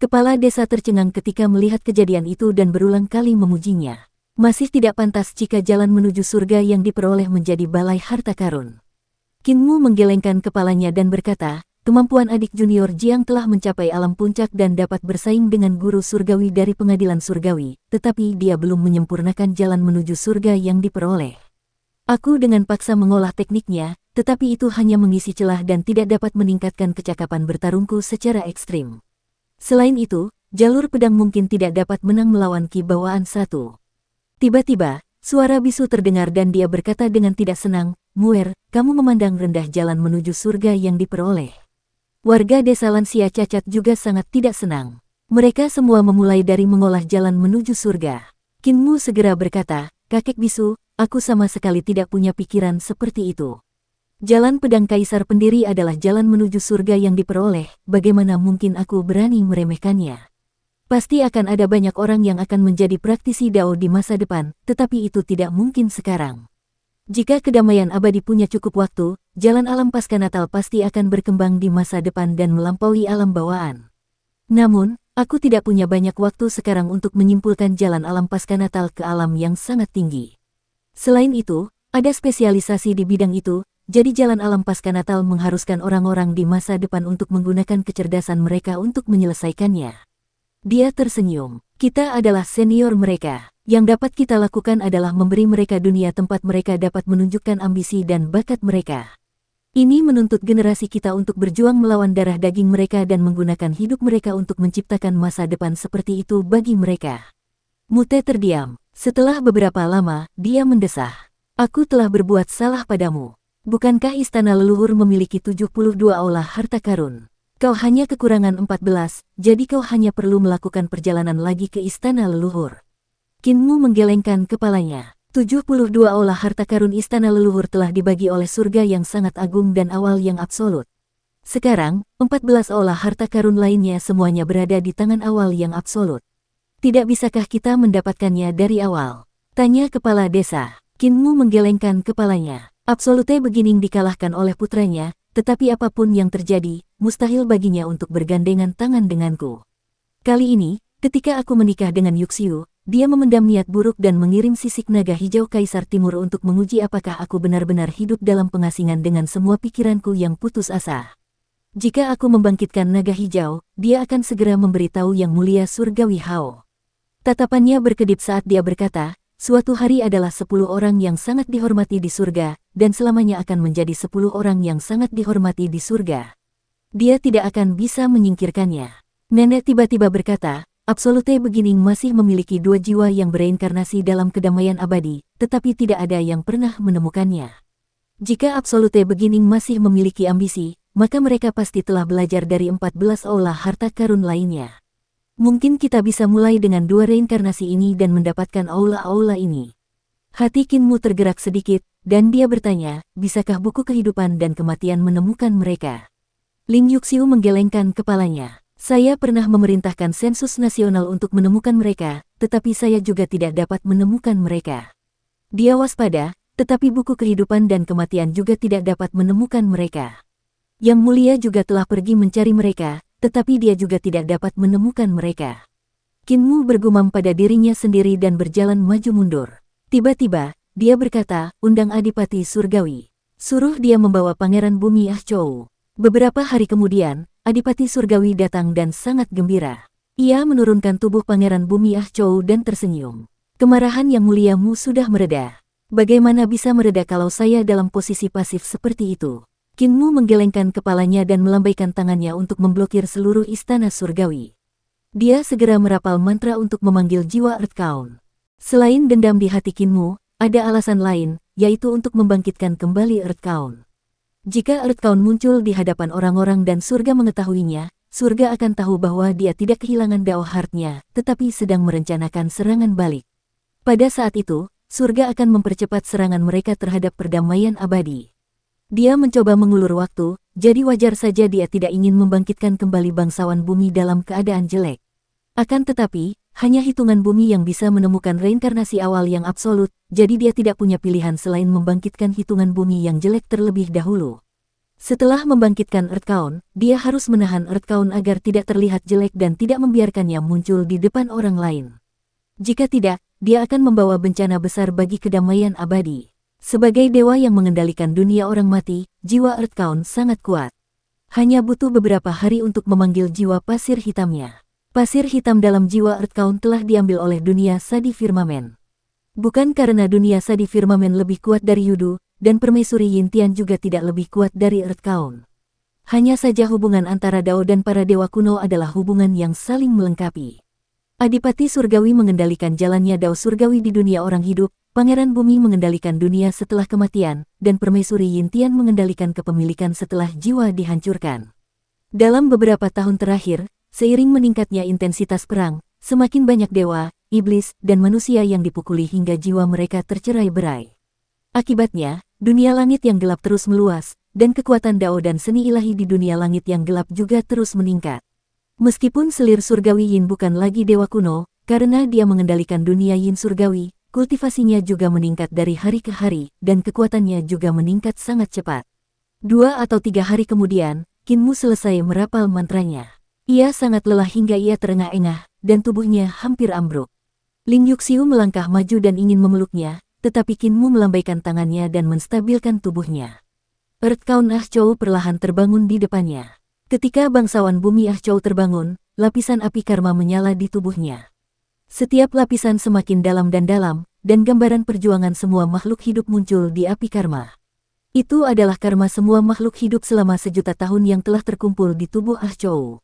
Kepala desa tercengang ketika melihat kejadian itu dan berulang kali memujinya. Masih tidak pantas jika jalan menuju surga yang diperoleh menjadi balai harta karun. Kinmu menggelengkan kepalanya dan berkata, kemampuan adik junior Jiang telah mencapai alam puncak dan dapat bersaing dengan guru surgawi dari pengadilan surgawi, tetapi dia belum menyempurnakan jalan menuju surga yang diperoleh. Aku dengan paksa mengolah tekniknya, tetapi itu hanya mengisi celah dan tidak dapat meningkatkan kecakapan bertarungku secara ekstrim. Selain itu, jalur pedang mungkin tidak dapat menang melawan Ki Bawaan satu. Tiba-tiba, suara bisu terdengar dan dia berkata dengan tidak senang, Muer, kamu memandang rendah jalan menuju surga yang diperoleh. Warga desa lansia cacat juga sangat tidak senang. Mereka semua memulai dari mengolah jalan menuju surga. Kinmu segera berkata, kakek bisu, aku sama sekali tidak punya pikiran seperti itu. Jalan pedang kaisar pendiri adalah jalan menuju surga yang diperoleh, bagaimana mungkin aku berani meremehkannya? Pasti akan ada banyak orang yang akan menjadi praktisi Dao di masa depan, tetapi itu tidak mungkin sekarang. Jika kedamaian abadi punya cukup waktu, jalan alam pasca Natal pasti akan berkembang di masa depan dan melampaui alam bawaan. Namun, aku tidak punya banyak waktu sekarang untuk menyimpulkan jalan alam pasca Natal ke alam yang sangat tinggi. Selain itu, ada spesialisasi di bidang itu, jadi jalan alam pasca Natal mengharuskan orang-orang di masa depan untuk menggunakan kecerdasan mereka untuk menyelesaikannya. Dia tersenyum. Kita adalah senior mereka. Yang dapat kita lakukan adalah memberi mereka dunia tempat mereka dapat menunjukkan ambisi dan bakat mereka. Ini menuntut generasi kita untuk berjuang melawan darah daging mereka dan menggunakan hidup mereka untuk menciptakan masa depan seperti itu bagi mereka. Mute terdiam. Setelah beberapa lama, dia mendesah. Aku telah berbuat salah padamu. Bukankah istana leluhur memiliki 72 aula harta karun? Kau hanya kekurangan 14, jadi kau hanya perlu melakukan perjalanan lagi ke istana leluhur. Kinmu menggelengkan kepalanya. 72 aula harta karun istana leluhur telah dibagi oleh surga yang sangat agung dan awal yang absolut. Sekarang, 14 aula harta karun lainnya semuanya berada di tangan awal yang absolut. Tidak bisakah kita mendapatkannya dari awal? Tanya kepala desa. Kinmu menggelengkan kepalanya. Absolute Beginning dikalahkan oleh putranya, tetapi apapun yang terjadi, mustahil baginya untuk bergandengan tangan denganku. Kali ini, ketika aku menikah dengan Yuxiu, dia memendam niat buruk dan mengirim sisik naga hijau Kaisar Timur untuk menguji apakah aku benar-benar hidup dalam pengasingan dengan semua pikiranku yang putus asa. Jika aku membangkitkan naga hijau, dia akan segera memberitahu Yang Mulia Surgawi Hao. Tatapannya berkedip saat dia berkata, suatu hari adalah 10 orang yang sangat dihormati di surga, dan selamanya akan menjadi 10 orang yang sangat dihormati di surga. Dia tidak akan bisa menyingkirkannya. Nenek tiba-tiba berkata, Absolute Beginning masih memiliki 2 jiwa yang bereinkarnasi dalam kedamaian abadi, tetapi tidak ada yang pernah menemukannya. Jika Absolute Beginning masih memiliki ambisi, maka mereka pasti telah belajar dari 14 aula harta karun lainnya. Mungkin kita bisa mulai dengan 2 reinkarnasi ini dan mendapatkan aula-aula ini. Hati Kinmu tergerak sedikit, dan dia bertanya, bisakah buku kehidupan dan kematian menemukan mereka? Ling Yuxiu menggelengkan kepalanya. Saya pernah memerintahkan sensus nasional untuk menemukan mereka, tetapi saya juga tidak dapat menemukan mereka. Dia waspada, tetapi buku kehidupan dan kematian juga tidak dapat menemukan mereka. Yang Mulia juga telah pergi mencari mereka, tetapi dia juga tidak dapat menemukan mereka. Kinmu bergumam pada dirinya sendiri dan berjalan maju mundur. Tiba-tiba, dia berkata, undang Adipati Surgawi. Suruh dia membawa Pangeran Bumi Ahchou. Beberapa hari kemudian, Adipati Surgawi datang dan sangat gembira. Ia menurunkan tubuh Pangeran Bumi Ahchou dan tersenyum. Kemarahan Yang Muliamu sudah mereda. Bagaimana bisa mereda kalau saya dalam posisi pasif seperti itu? Kinmu menggelengkan kepalanya dan melambaikan tangannya untuk memblokir seluruh istana surgawi. Dia segera merapal mantra untuk memanggil jiwa Earthbound. Selain dendam di hati Kinmu, ada alasan lain, yaitu untuk membangkitkan kembali Earthbound. Jika Earthbound muncul di hadapan orang-orang dan surga mengetahuinya, surga akan tahu bahwa dia tidak kehilangan Dao Heart-nya, tetapi sedang merencanakan serangan balik. Pada saat itu, surga akan mempercepat serangan mereka terhadap perdamaian abadi. Dia mencoba mengulur waktu, jadi wajar saja dia tidak ingin membangkitkan kembali bangsawan bumi dalam keadaan jelek. Akan tetapi, hanya hitungan bumi yang bisa menemukan reinkarnasi awal yang absolut, jadi dia tidak punya pilihan selain membangkitkan hitungan bumi yang jelek terlebih dahulu. Setelah membangkitkan Earthbound, dia harus menahan Earthbound agar tidak terlihat jelek dan tidak membiarkannya muncul di depan orang lain. Jika tidak, dia akan membawa bencana besar bagi kedamaian abadi. Sebagai dewa yang mengendalikan dunia orang mati, jiwa Earthbound sangat kuat. Hanya butuh beberapa hari untuk memanggil jiwa pasir hitamnya. Pasir hitam dalam jiwa Earthbound telah diambil oleh dunia Sadi Firmamen. Bukan karena dunia Sadi Firmamen lebih kuat dari Yudu, dan permaisuri Yintian juga tidak lebih kuat dari Earthbound. Hanya saja hubungan antara Dao dan para dewa kuno adalah hubungan yang saling melengkapi. Adipati Surgawi mengendalikan jalannya Dao Surgawi di dunia orang hidup, Pangeran Bumi mengendalikan dunia setelah kematian, dan Permaisuri Yintian mengendalikan kepemilikan setelah jiwa dihancurkan. Dalam beberapa tahun terakhir, seiring meningkatnya intensitas perang, semakin banyak dewa, iblis, dan manusia yang dipukuli hingga jiwa mereka tercerai-berai. Akibatnya, dunia langit yang gelap terus meluas, dan kekuatan Dao dan seni ilahi di dunia langit yang gelap juga terus meningkat. Meskipun selir surgawi Yin bukan lagi dewa kuno, karena dia mengendalikan dunia Yin surgawi, kultivasinya juga meningkat dari hari ke hari, dan kekuatannya juga meningkat sangat cepat. 2 atau 3 hari kemudian, Qin Mu selesai merapal mantranya. Ia sangat lelah hingga ia terengah-engah, dan tubuhnya hampir ambruk. Ling Yuxiu melangkah maju dan ingin memeluknya, tetapi Qin Mu melambaikan tangannya dan menstabilkan tubuhnya. Earth Count Ah Chou perlahan terbangun di depannya. Ketika bangsawan bumi Ah Chou terbangun, lapisan api karma menyala di tubuhnya. Setiap lapisan semakin dalam, dan gambaran perjuangan semua makhluk hidup muncul di api karma. Itu adalah karma semua makhluk hidup selama sejuta tahun yang telah terkumpul di tubuh Ah Chou.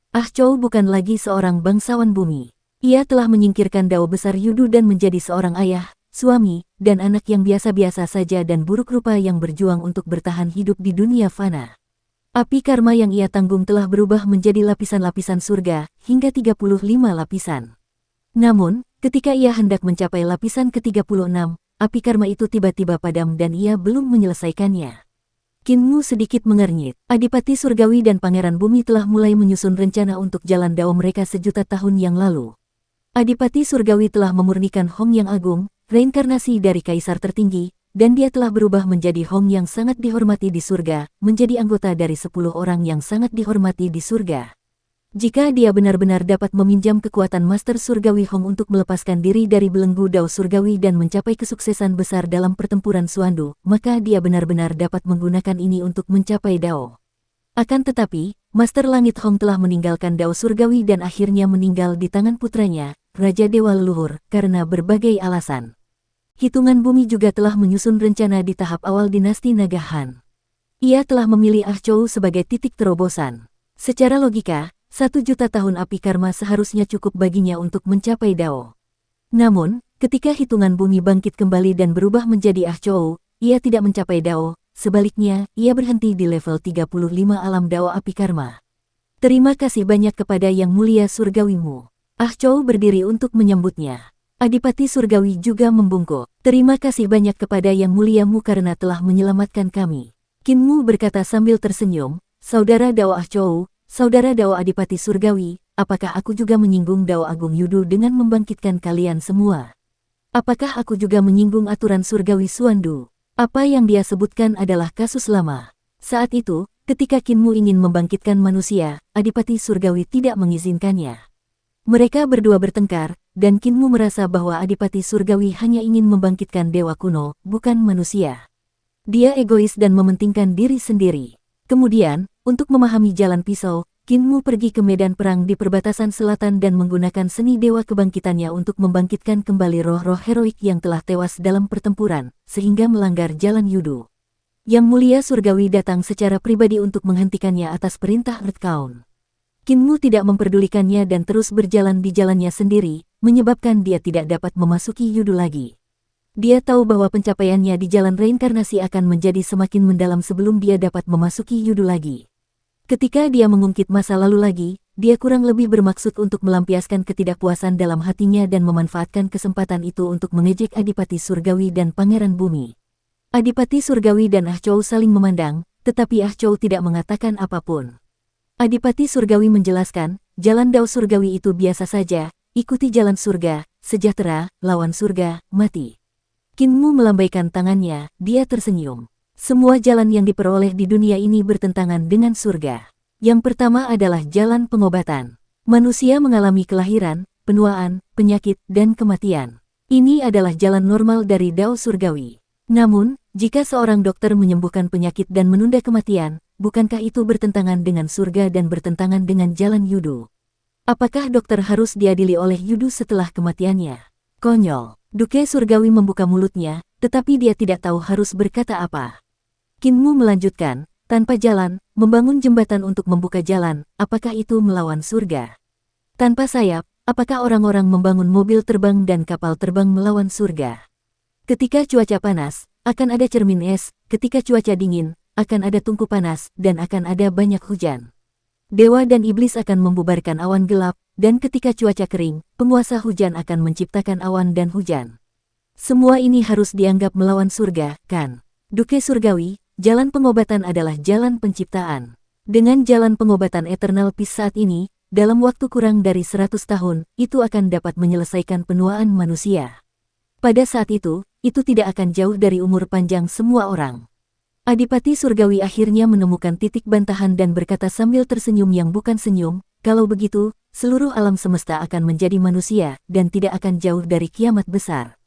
Ah Chou bukan lagi seorang bangsawan bumi. Ia telah menyingkirkan dao besar Yudu dan menjadi seorang ayah, suami, dan anak yang biasa-biasa saja dan buruk rupa yang berjuang untuk bertahan hidup di dunia fana. Api karma yang ia tanggung telah berubah menjadi lapisan-lapisan surga, hingga 35 lapisan. Namun, ketika ia hendak mencapai lapisan ke-36, api karma itu tiba-tiba padam dan ia belum menyelesaikannya. Qin Mu sedikit mengernyit. Adipati Surgawi dan Pangeran Bumi telah mulai menyusun rencana untuk jalan dao mereka sejuta tahun yang lalu. Adipati Surgawi telah memurnikan Hong yang agung, reinkarnasi dari kaisar tertinggi, dan dia telah berubah menjadi Hong yang sangat dihormati di surga, menjadi anggota dari 10 orang yang sangat dihormati di surga. Jika dia benar-benar dapat meminjam kekuatan Master Surgawi Hong untuk melepaskan diri dari belenggu Dao Surgawi dan mencapai kesuksesan besar dalam pertempuran Suandu, maka dia benar-benar dapat menggunakan ini untuk mencapai Dao. Akan tetapi, Master Langit Hong telah meninggalkan Dao Surgawi dan akhirnya meninggal di tangan putranya, Raja Dewa Leluhur, karena berbagai alasan. Hitungan bumi juga telah menyusun rencana di tahap awal dinasti Naga Han. Ia telah memilih Ah Chou sebagai titik terobosan. Secara logika, 1 juta tahun api karma seharusnya cukup baginya untuk mencapai Dao. Namun, ketika hitungan bumi bangkit kembali dan berubah menjadi Ah Chou, ia tidak mencapai Dao, sebaliknya, ia berhenti di level 35 alam Dao api karma. Terima kasih banyak kepada Yang Mulia Surgawimu. Ah Chou berdiri untuk menyambutnya. Adipati Surgawi juga membungkuk. Terima kasih banyak kepada Yang Muliamu karena telah menyelamatkan kami. Qin Mu berkata sambil tersenyum, Saudara Dao Ah Chou, Saudara Dao Adipati Surgawi, apakah aku juga menyinggung Dao Agung Yudu dengan membangkitkan kalian semua? Apakah aku juga menyinggung aturan Surgawi Suandu? Apa yang dia sebutkan adalah kasus lama. Saat itu, ketika Qin Mu ingin membangkitkan manusia, Adipati Surgawi tidak mengizinkannya. Mereka berdua bertengkar, dan Qin Mu merasa bahwa Adipati Surgawi hanya ingin membangkitkan dewa kuno, bukan manusia. Dia egois dan mementingkan diri sendiri. Kemudian, untuk memahami jalan pisau, Qin Mu pergi ke medan perang di perbatasan selatan dan menggunakan seni dewa kebangkitannya untuk membangkitkan kembali roh-roh heroik yang telah tewas dalam pertempuran, sehingga melanggar jalan Yudu. Yang Mulia Surgawi datang secara pribadi untuk menghentikannya atas perintah Earth Count. Qin Mu tidak memperdulikannya dan terus berjalan di jalannya sendiri, menyebabkan dia tidak dapat memasuki Yudu lagi. Dia tahu bahwa pencapaiannya di jalan reinkarnasi akan menjadi semakin mendalam sebelum dia dapat memasuki Yudu lagi. Ketika dia mengungkit masa lalu lagi, dia kurang lebih bermaksud untuk melampiaskan ketidakpuasan dalam hatinya dan memanfaatkan kesempatan itu untuk mengejek Adipati Surgawi dan Pangeran Bumi. Adipati Surgawi dan Ah Chou saling memandang, tetapi Ah Chou tidak mengatakan apapun. Adipati Surgawi menjelaskan, jalan Dao Surgawi itu biasa saja, ikuti jalan surga, sejahtera, lawan surga, mati. Qin Mu melambaikan tangannya, dia tersenyum. Semua jalan yang diperoleh di dunia ini bertentangan dengan surga. Yang pertama adalah jalan pengobatan. Manusia mengalami kelahiran, penuaan, penyakit, dan kematian. Ini adalah jalan normal dari Dao Surgawi. Namun, jika seorang dokter menyembuhkan penyakit dan menunda kematian, bukankah itu bertentangan dengan surga dan bertentangan dengan jalan Yudu? Apakah dokter harus diadili oleh Yudu setelah kematiannya? Konyol. Duke Surgawi membuka mulutnya, tetapi dia tidak tahu harus berkata apa. Qin Mu melanjutkan, tanpa jalan, membangun jembatan untuk membuka jalan, apakah itu melawan surga? Tanpa sayap, apakah orang-orang membangun mobil terbang dan kapal terbang melawan surga? Ketika cuaca panas, akan ada cermin es, ketika cuaca dingin, akan ada tungku panas, dan akan ada banyak hujan. Dewa dan iblis akan membubarkan awan gelap, dan ketika cuaca kering, penguasa hujan akan menciptakan awan dan hujan. Semua ini harus dianggap melawan surga, kan? Duke Surgawi, jalan pengobatan adalah jalan penciptaan. Dengan jalan pengobatan Eternal Peace saat ini, dalam waktu kurang dari 100 tahun, itu akan dapat menyelesaikan penuaan manusia. Pada saat itu tidak akan jauh dari umur panjang semua orang. Adipati Surgawi akhirnya menemukan titik bantahan dan berkata sambil tersenyum yang bukan senyum, kalau begitu, seluruh alam semesta akan menjadi manusia dan tidak akan jauh dari kiamat besar.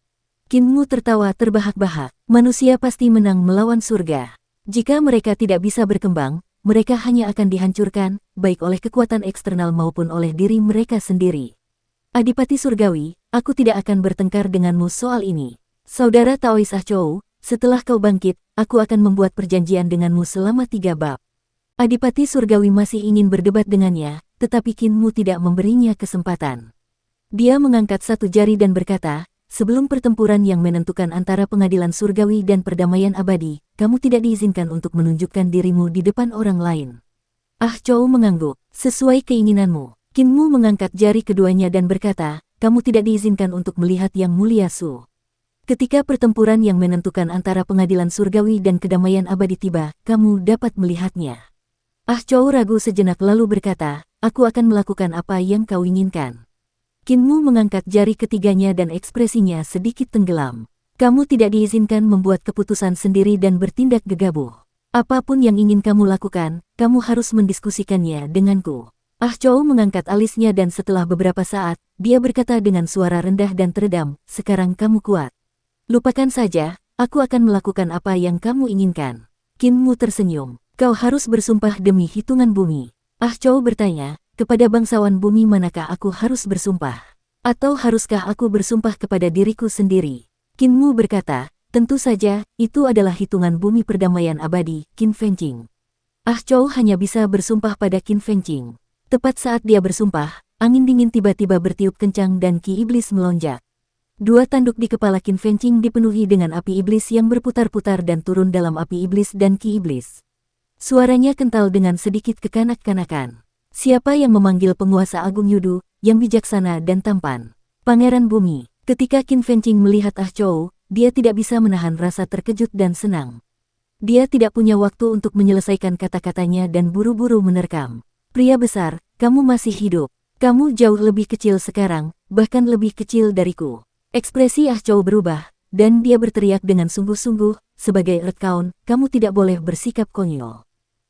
Qin Mu tertawa terbahak-bahak, manusia pasti menang melawan surga. Jika mereka tidak bisa berkembang, mereka hanya akan dihancurkan, baik oleh kekuatan eksternal maupun oleh diri mereka sendiri. Adipati Surgawi, aku tidak akan bertengkar denganmu soal ini. Saudara Taois Ah Chou, setelah kau bangkit, aku akan membuat perjanjian denganmu selama 3 bab. Adipati Surgawi masih ingin berdebat dengannya, tetapi Qin Mu tidak memberinya kesempatan. Dia mengangkat satu jari dan berkata, sebelum pertempuran yang menentukan antara pengadilan surgawi dan perdamaian abadi, kamu tidak diizinkan untuk menunjukkan dirimu di depan orang lain. Ah Chou mengangguk, sesuai keinginanmu. Qin Mu mengangkat jari keduanya dan berkata, kamu tidak diizinkan untuk melihat Yang Mulia Su. Ketika pertempuran yang menentukan antara pengadilan surgawi dan kedamaian abadi tiba, kamu dapat melihatnya. Ah Chou ragu sejenak lalu berkata, aku akan melakukan apa yang kau inginkan. Qin Mu mengangkat jari ketiganya dan ekspresinya sedikit tenggelam. Kamu tidak diizinkan membuat keputusan sendiri dan bertindak gegabah. Apapun yang ingin kamu lakukan, kamu harus mendiskusikannya denganku. Ah Chou mengangkat alisnya dan setelah beberapa saat, dia berkata dengan suara rendah dan teredam, sekarang kamu kuat. Lupakan saja, aku akan melakukan apa yang kamu inginkan. Qin Mu tersenyum. Kau harus bersumpah demi hitungan bumi. Ah Chou bertanya, kepada bangsawan bumi manakah aku harus bersumpah? Atau haruskah aku bersumpah kepada diriku sendiri? Qin Mu berkata, tentu saja, itu adalah hitungan bumi perdamaian abadi, Qin Fengqing. Ah Chou hanya bisa bersumpah pada Qin Fengqing. Tepat saat dia bersumpah, angin dingin tiba-tiba bertiup kencang dan Ki Iblis melonjak. 2 tanduk di kepala Qin Fengqing dipenuhi dengan api iblis yang berputar-putar dan turun dalam api iblis dan Ki Iblis. Suaranya kental dengan sedikit kekanak-kanakan. Siapa yang memanggil penguasa agung Yudu, yang bijaksana dan tampan? Pangeran Bumi. Ketika Qin Fengqing melihat Ah Chou, dia tidak bisa menahan rasa terkejut dan senang. Dia tidak punya waktu untuk menyelesaikan kata-katanya dan buru-buru menerkam. Pria besar, kamu masih hidup. Kamu jauh lebih kecil sekarang, bahkan lebih kecil dariku. Ekspresi Ah Chou berubah, dan dia berteriak dengan sungguh-sungguh, sebagai Earth Count, kamu tidak boleh bersikap konyol.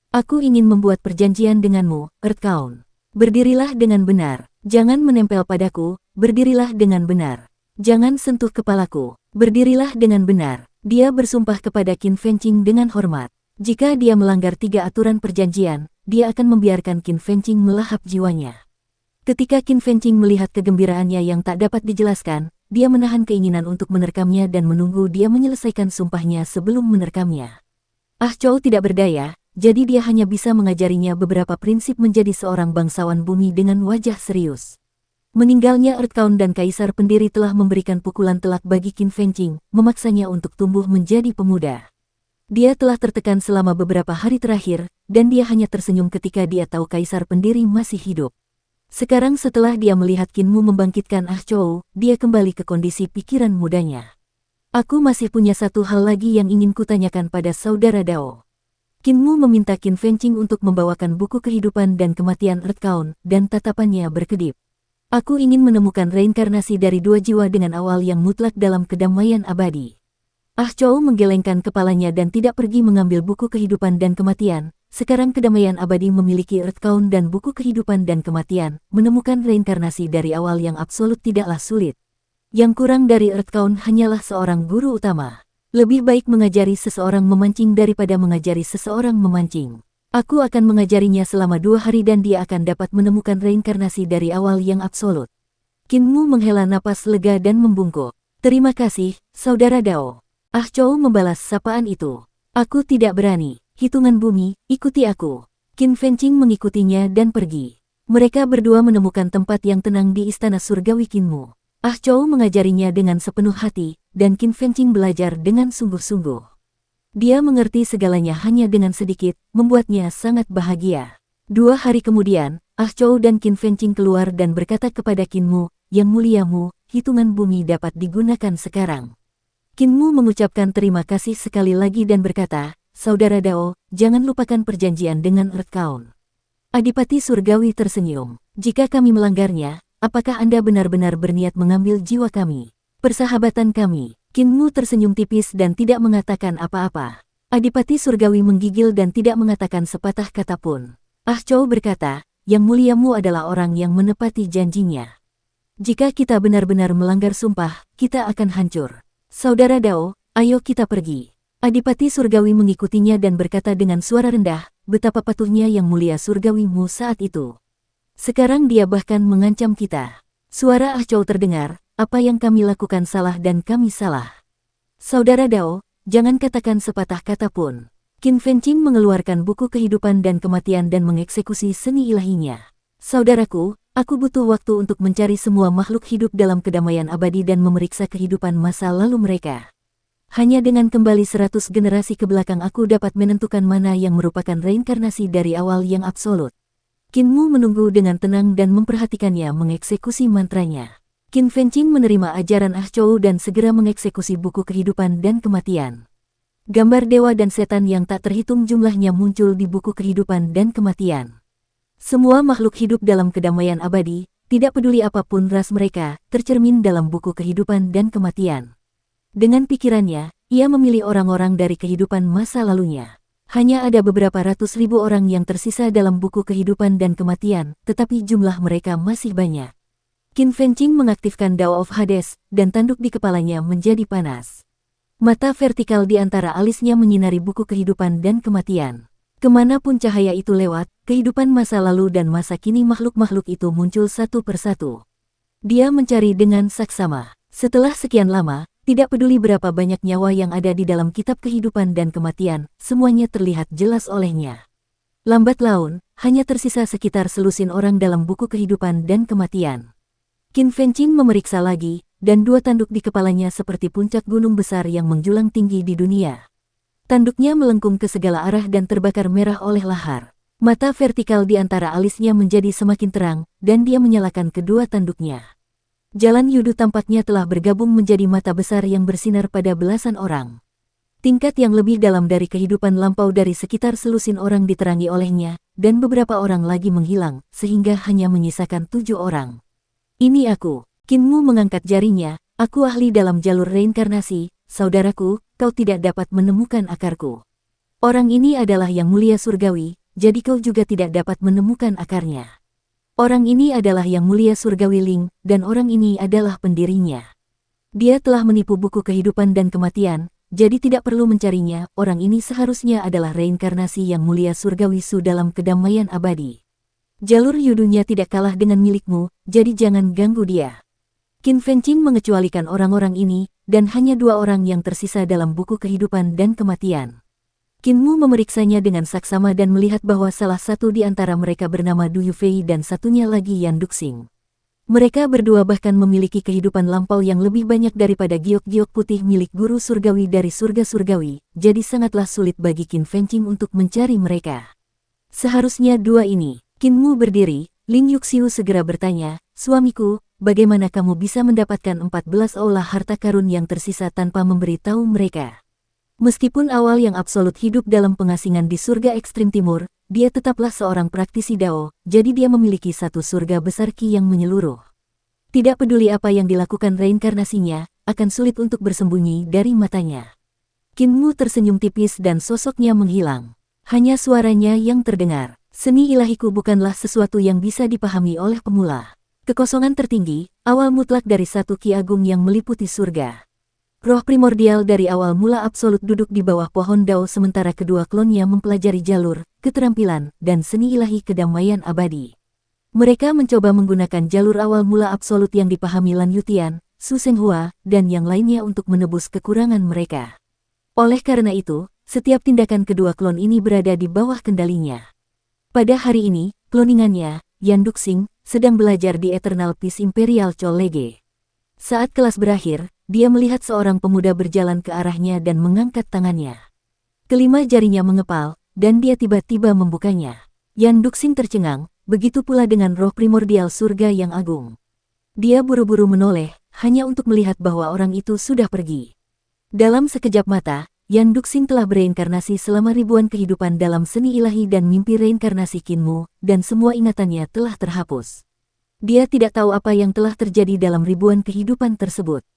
Aku ingin membuat perjanjian denganmu, Earth Count. Berdirilah dengan benar, jangan menempel padaku, berdirilah dengan benar. Jangan sentuh kepalaku, berdirilah dengan benar. Dia bersumpah kepada Qin Fengqing dengan hormat. Jika dia melanggar 3 aturan perjanjian, dia akan membiarkan Qin Fengqing melahap jiwanya. Ketika Qin Fengqing melihat kegembiraannya yang tak dapat dijelaskan, dia menahan keinginan untuk menerkamnya dan menunggu dia menyelesaikan sumpahnya sebelum menerkamnya. Ah Chou tidak berdaya, jadi dia hanya bisa mengajarinya beberapa prinsip menjadi seorang bangsawan bumi dengan wajah serius. Meninggalnya Earth Count dan Kaisar Pendiri telah memberikan pukulan telak bagi Qin Fengqing, memaksanya untuk tumbuh menjadi pemuda. Dia telah tertekan selama beberapa hari terakhir, dan dia hanya tersenyum ketika dia tahu Kaisar Pendiri masih hidup. Sekarang setelah dia melihat Qin Mu membangkitkan Ah Chou, dia kembali ke kondisi pikiran mudanya. Aku masih punya satu hal lagi yang ingin kutanyakan pada saudara Dao. Qin Mu meminta Qin Fengqing untuk membawakan buku kehidupan dan kematian Earth Count, dan tatapannya berkedip. Aku ingin menemukan reinkarnasi dari 2 jiwa dengan awal yang mutlak dalam kedamaian abadi. Ah Chou menggelengkan kepalanya dan tidak pergi mengambil buku kehidupan dan kematian. Sekarang kedamaian abadi memiliki Earth Count dan buku kehidupan dan kematian, menemukan reinkarnasi dari awal yang absolut tidaklah sulit. Yang kurang dari Earth Count hanyalah seorang guru utama. Lebih baik mengajari seseorang memancing daripada mengajari seseorang memancing. Aku akan mengajarinya selama 2 hari dan dia akan dapat menemukan reinkarnasi dari awal yang absolut. Qin Mu menghela napas lega dan membungkuk. Terima kasih, saudara Dao. Ah Chou membalas sapaan itu. Aku tidak berani. Hitungan bumi, ikuti aku. Qin Fengqing mengikutinya dan pergi. Mereka berdua menemukan tempat yang tenang di istana surgawi Qin Mu. Ah Chou mengajarinya dengan sepenuh hati, dan Qin Fengqing belajar dengan sungguh-sungguh. Dia mengerti segalanya hanya dengan sedikit, membuatnya sangat bahagia. 2 hari kemudian, Ah Chou dan Qin Fengqing keluar dan berkata kepada Qin Mu, Yang Mulia Mu, hitungan bumi dapat digunakan sekarang. Kinmu mengucapkan terima kasih sekali lagi dan berkata, "Saudara Dao, jangan lupakan perjanjian dengan Earth Count." Adipati Surgawi tersenyum. "Jika kami melanggarnya, apakah Anda benar-benar berniat mengambil jiwa kami? Persahabatan kami?" Kinmu tersenyum tipis dan tidak mengatakan apa-apa. Adipati Surgawi menggigil dan tidak mengatakan sepatah kata pun. Ah Chou berkata, "Yang muliamu adalah orang yang menepati janjinya. Jika kita benar-benar melanggar sumpah, kita akan hancur. Saudara Dao, ayo kita pergi." Adipati Surgawi mengikutinya dan berkata dengan suara rendah, betapa patuhnya Yang Mulia Surgawimu saat itu. Sekarang dia bahkan mengancam kita. Suara Ah Chou terdengar, "Apa yang kami lakukan salah dan kami salah. Saudara Dao, jangan katakan sepatah kata pun." Qin Fengqing mengeluarkan buku kehidupan dan kematian dan mengeksekusi seni ilahinya. "Saudaraku, aku butuh waktu untuk mencari semua makhluk hidup dalam kedamaian abadi dan memeriksa kehidupan masa lalu mereka. Hanya dengan kembali 100 generasi ke belakang aku dapat menentukan mana yang merupakan reinkarnasi dari awal yang absolut." Qinmu menunggu dengan tenang dan memperhatikannya mengeksekusi mantranya. Qin Fengqing menerima ajaran Ah Chou dan segera mengeksekusi buku kehidupan dan kematian. Gambar dewa dan setan yang tak terhitung jumlahnya muncul di buku kehidupan dan kematian. Semua makhluk hidup dalam kedamaian abadi, tidak peduli apapun ras mereka, tercermin dalam buku kehidupan dan kematian. Dengan pikirannya, ia memilih orang-orang dari kehidupan masa lalunya. Hanya ada beberapa ratus ribu orang yang tersisa dalam buku kehidupan dan kematian, tetapi jumlah mereka masih banyak. Qin Fengqing mengaktifkan Dao of Hades, dan tanduk di kepalanya menjadi panas. Mata vertikal di antara alisnya menyinari buku kehidupan dan kematian. Kemanapun cahaya itu lewat, kehidupan masa lalu dan masa kini makhluk-makhluk itu muncul satu persatu. Dia mencari dengan saksama. Setelah sekian lama, tidak peduli berapa banyak nyawa yang ada di dalam kitab kehidupan dan kematian, semuanya terlihat jelas olehnya. Lambat laun, hanya tersisa sekitar selusin orang dalam buku kehidupan dan kematian. Qin Fengqing memeriksa lagi, dan dua tanduk di kepalanya seperti puncak gunung besar yang menjulang tinggi di dunia. Tanduknya melengkung ke segala arah dan terbakar merah oleh lahar. Mata vertikal di antara alisnya menjadi semakin terang, dan dia menyalakan kedua tanduknya. Jalan Yudu tampaknya telah bergabung menjadi mata besar yang bersinar pada belasan orang. Tingkat yang lebih dalam dari kehidupan lampau dari sekitar selusin orang diterangi olehnya, dan beberapa orang lagi menghilang, sehingga hanya menyisakan 7 orang. "Ini aku." Qinmu mengangkat jarinya, "Aku ahli dalam jalur reinkarnasi, saudaraku, kau tidak dapat menemukan akarku. Orang ini adalah Yang Mulia Surgawi, jadi kau juga tidak dapat menemukan akarnya. Orang ini adalah Yang Mulia Surgawi Ling, dan orang ini adalah pendirinya. Dia telah menipu buku kehidupan dan kematian, jadi tidak perlu mencarinya. Orang ini seharusnya adalah reinkarnasi Yang Mulia Surgawi Su dalam kedamaian abadi. Jalur yudunya tidak kalah dengan milikmu, jadi jangan ganggu dia." Qin Fengqing mengecualikan orang-orang ini, dan hanya 2 orang yang tersisa dalam buku kehidupan dan kematian. Qinmu memeriksanya dengan saksama dan melihat bahwa salah satu di antara mereka bernama Du Yufei dan satunya lagi Yan Duxing. Mereka berdua bahkan memiliki kehidupan lampau yang lebih banyak daripada giok-giok putih milik guru surgawi dari surga surgawi, jadi sangatlah sulit bagi Qin Fengqing untuk mencari mereka. Seharusnya 2 ini. Qinmu berdiri, Ling Yuxiu segera bertanya, "Suamiku, bagaimana kamu bisa mendapatkan 14 aula harta karun yang tersisa tanpa memberitahu mereka?" Meskipun awal yang absolut hidup dalam pengasingan di surga ekstrim timur, dia tetaplah seorang praktisi Dao, jadi dia memiliki satu surga besar Qi yang menyeluruh. Tidak peduli apa yang dilakukan reinkarnasinya, akan sulit untuk bersembunyi dari matanya. Qinmu tersenyum tipis dan sosoknya menghilang. Hanya suaranya yang terdengar. "Seni ilahiku bukanlah sesuatu yang bisa dipahami oleh pemula. Kekosongan tertinggi, awal mutlak dari satu Ki Agung yang meliputi surga. Roh primordial dari awal mula absolut duduk di bawah pohon Dao sementara kedua klonnya mempelajari jalur, keterampilan, dan seni ilahi kedamaian abadi. Mereka mencoba menggunakan jalur awal mula absolut yang dipahami Lan Yutian, Su Senghua, dan yang lainnya untuk menebus kekurangan mereka. Oleh karena itu, setiap tindakan kedua klon ini berada di bawah kendalinya. Pada hari ini, kloningannya, Yan Duxing, sedang belajar di Eternal Peace Imperial College. Saat kelas berakhir, dia melihat seorang pemuda berjalan ke arahnya dan mengangkat tangannya. Kelima jarinya mengepal, dan dia tiba-tiba membukanya. Yan Duxing tercengang, begitu pula dengan roh primordial surga yang agung. Dia buru-buru menoleh, hanya untuk melihat bahwa orang itu sudah pergi. Dalam sekejap mata, Yan Duxing telah bereinkarnasi selama ribuan kehidupan dalam seni ilahi dan mimpi reinkarnasi Qinmu, dan semua ingatannya telah terhapus. Dia tidak tahu apa yang telah terjadi dalam ribuan kehidupan tersebut.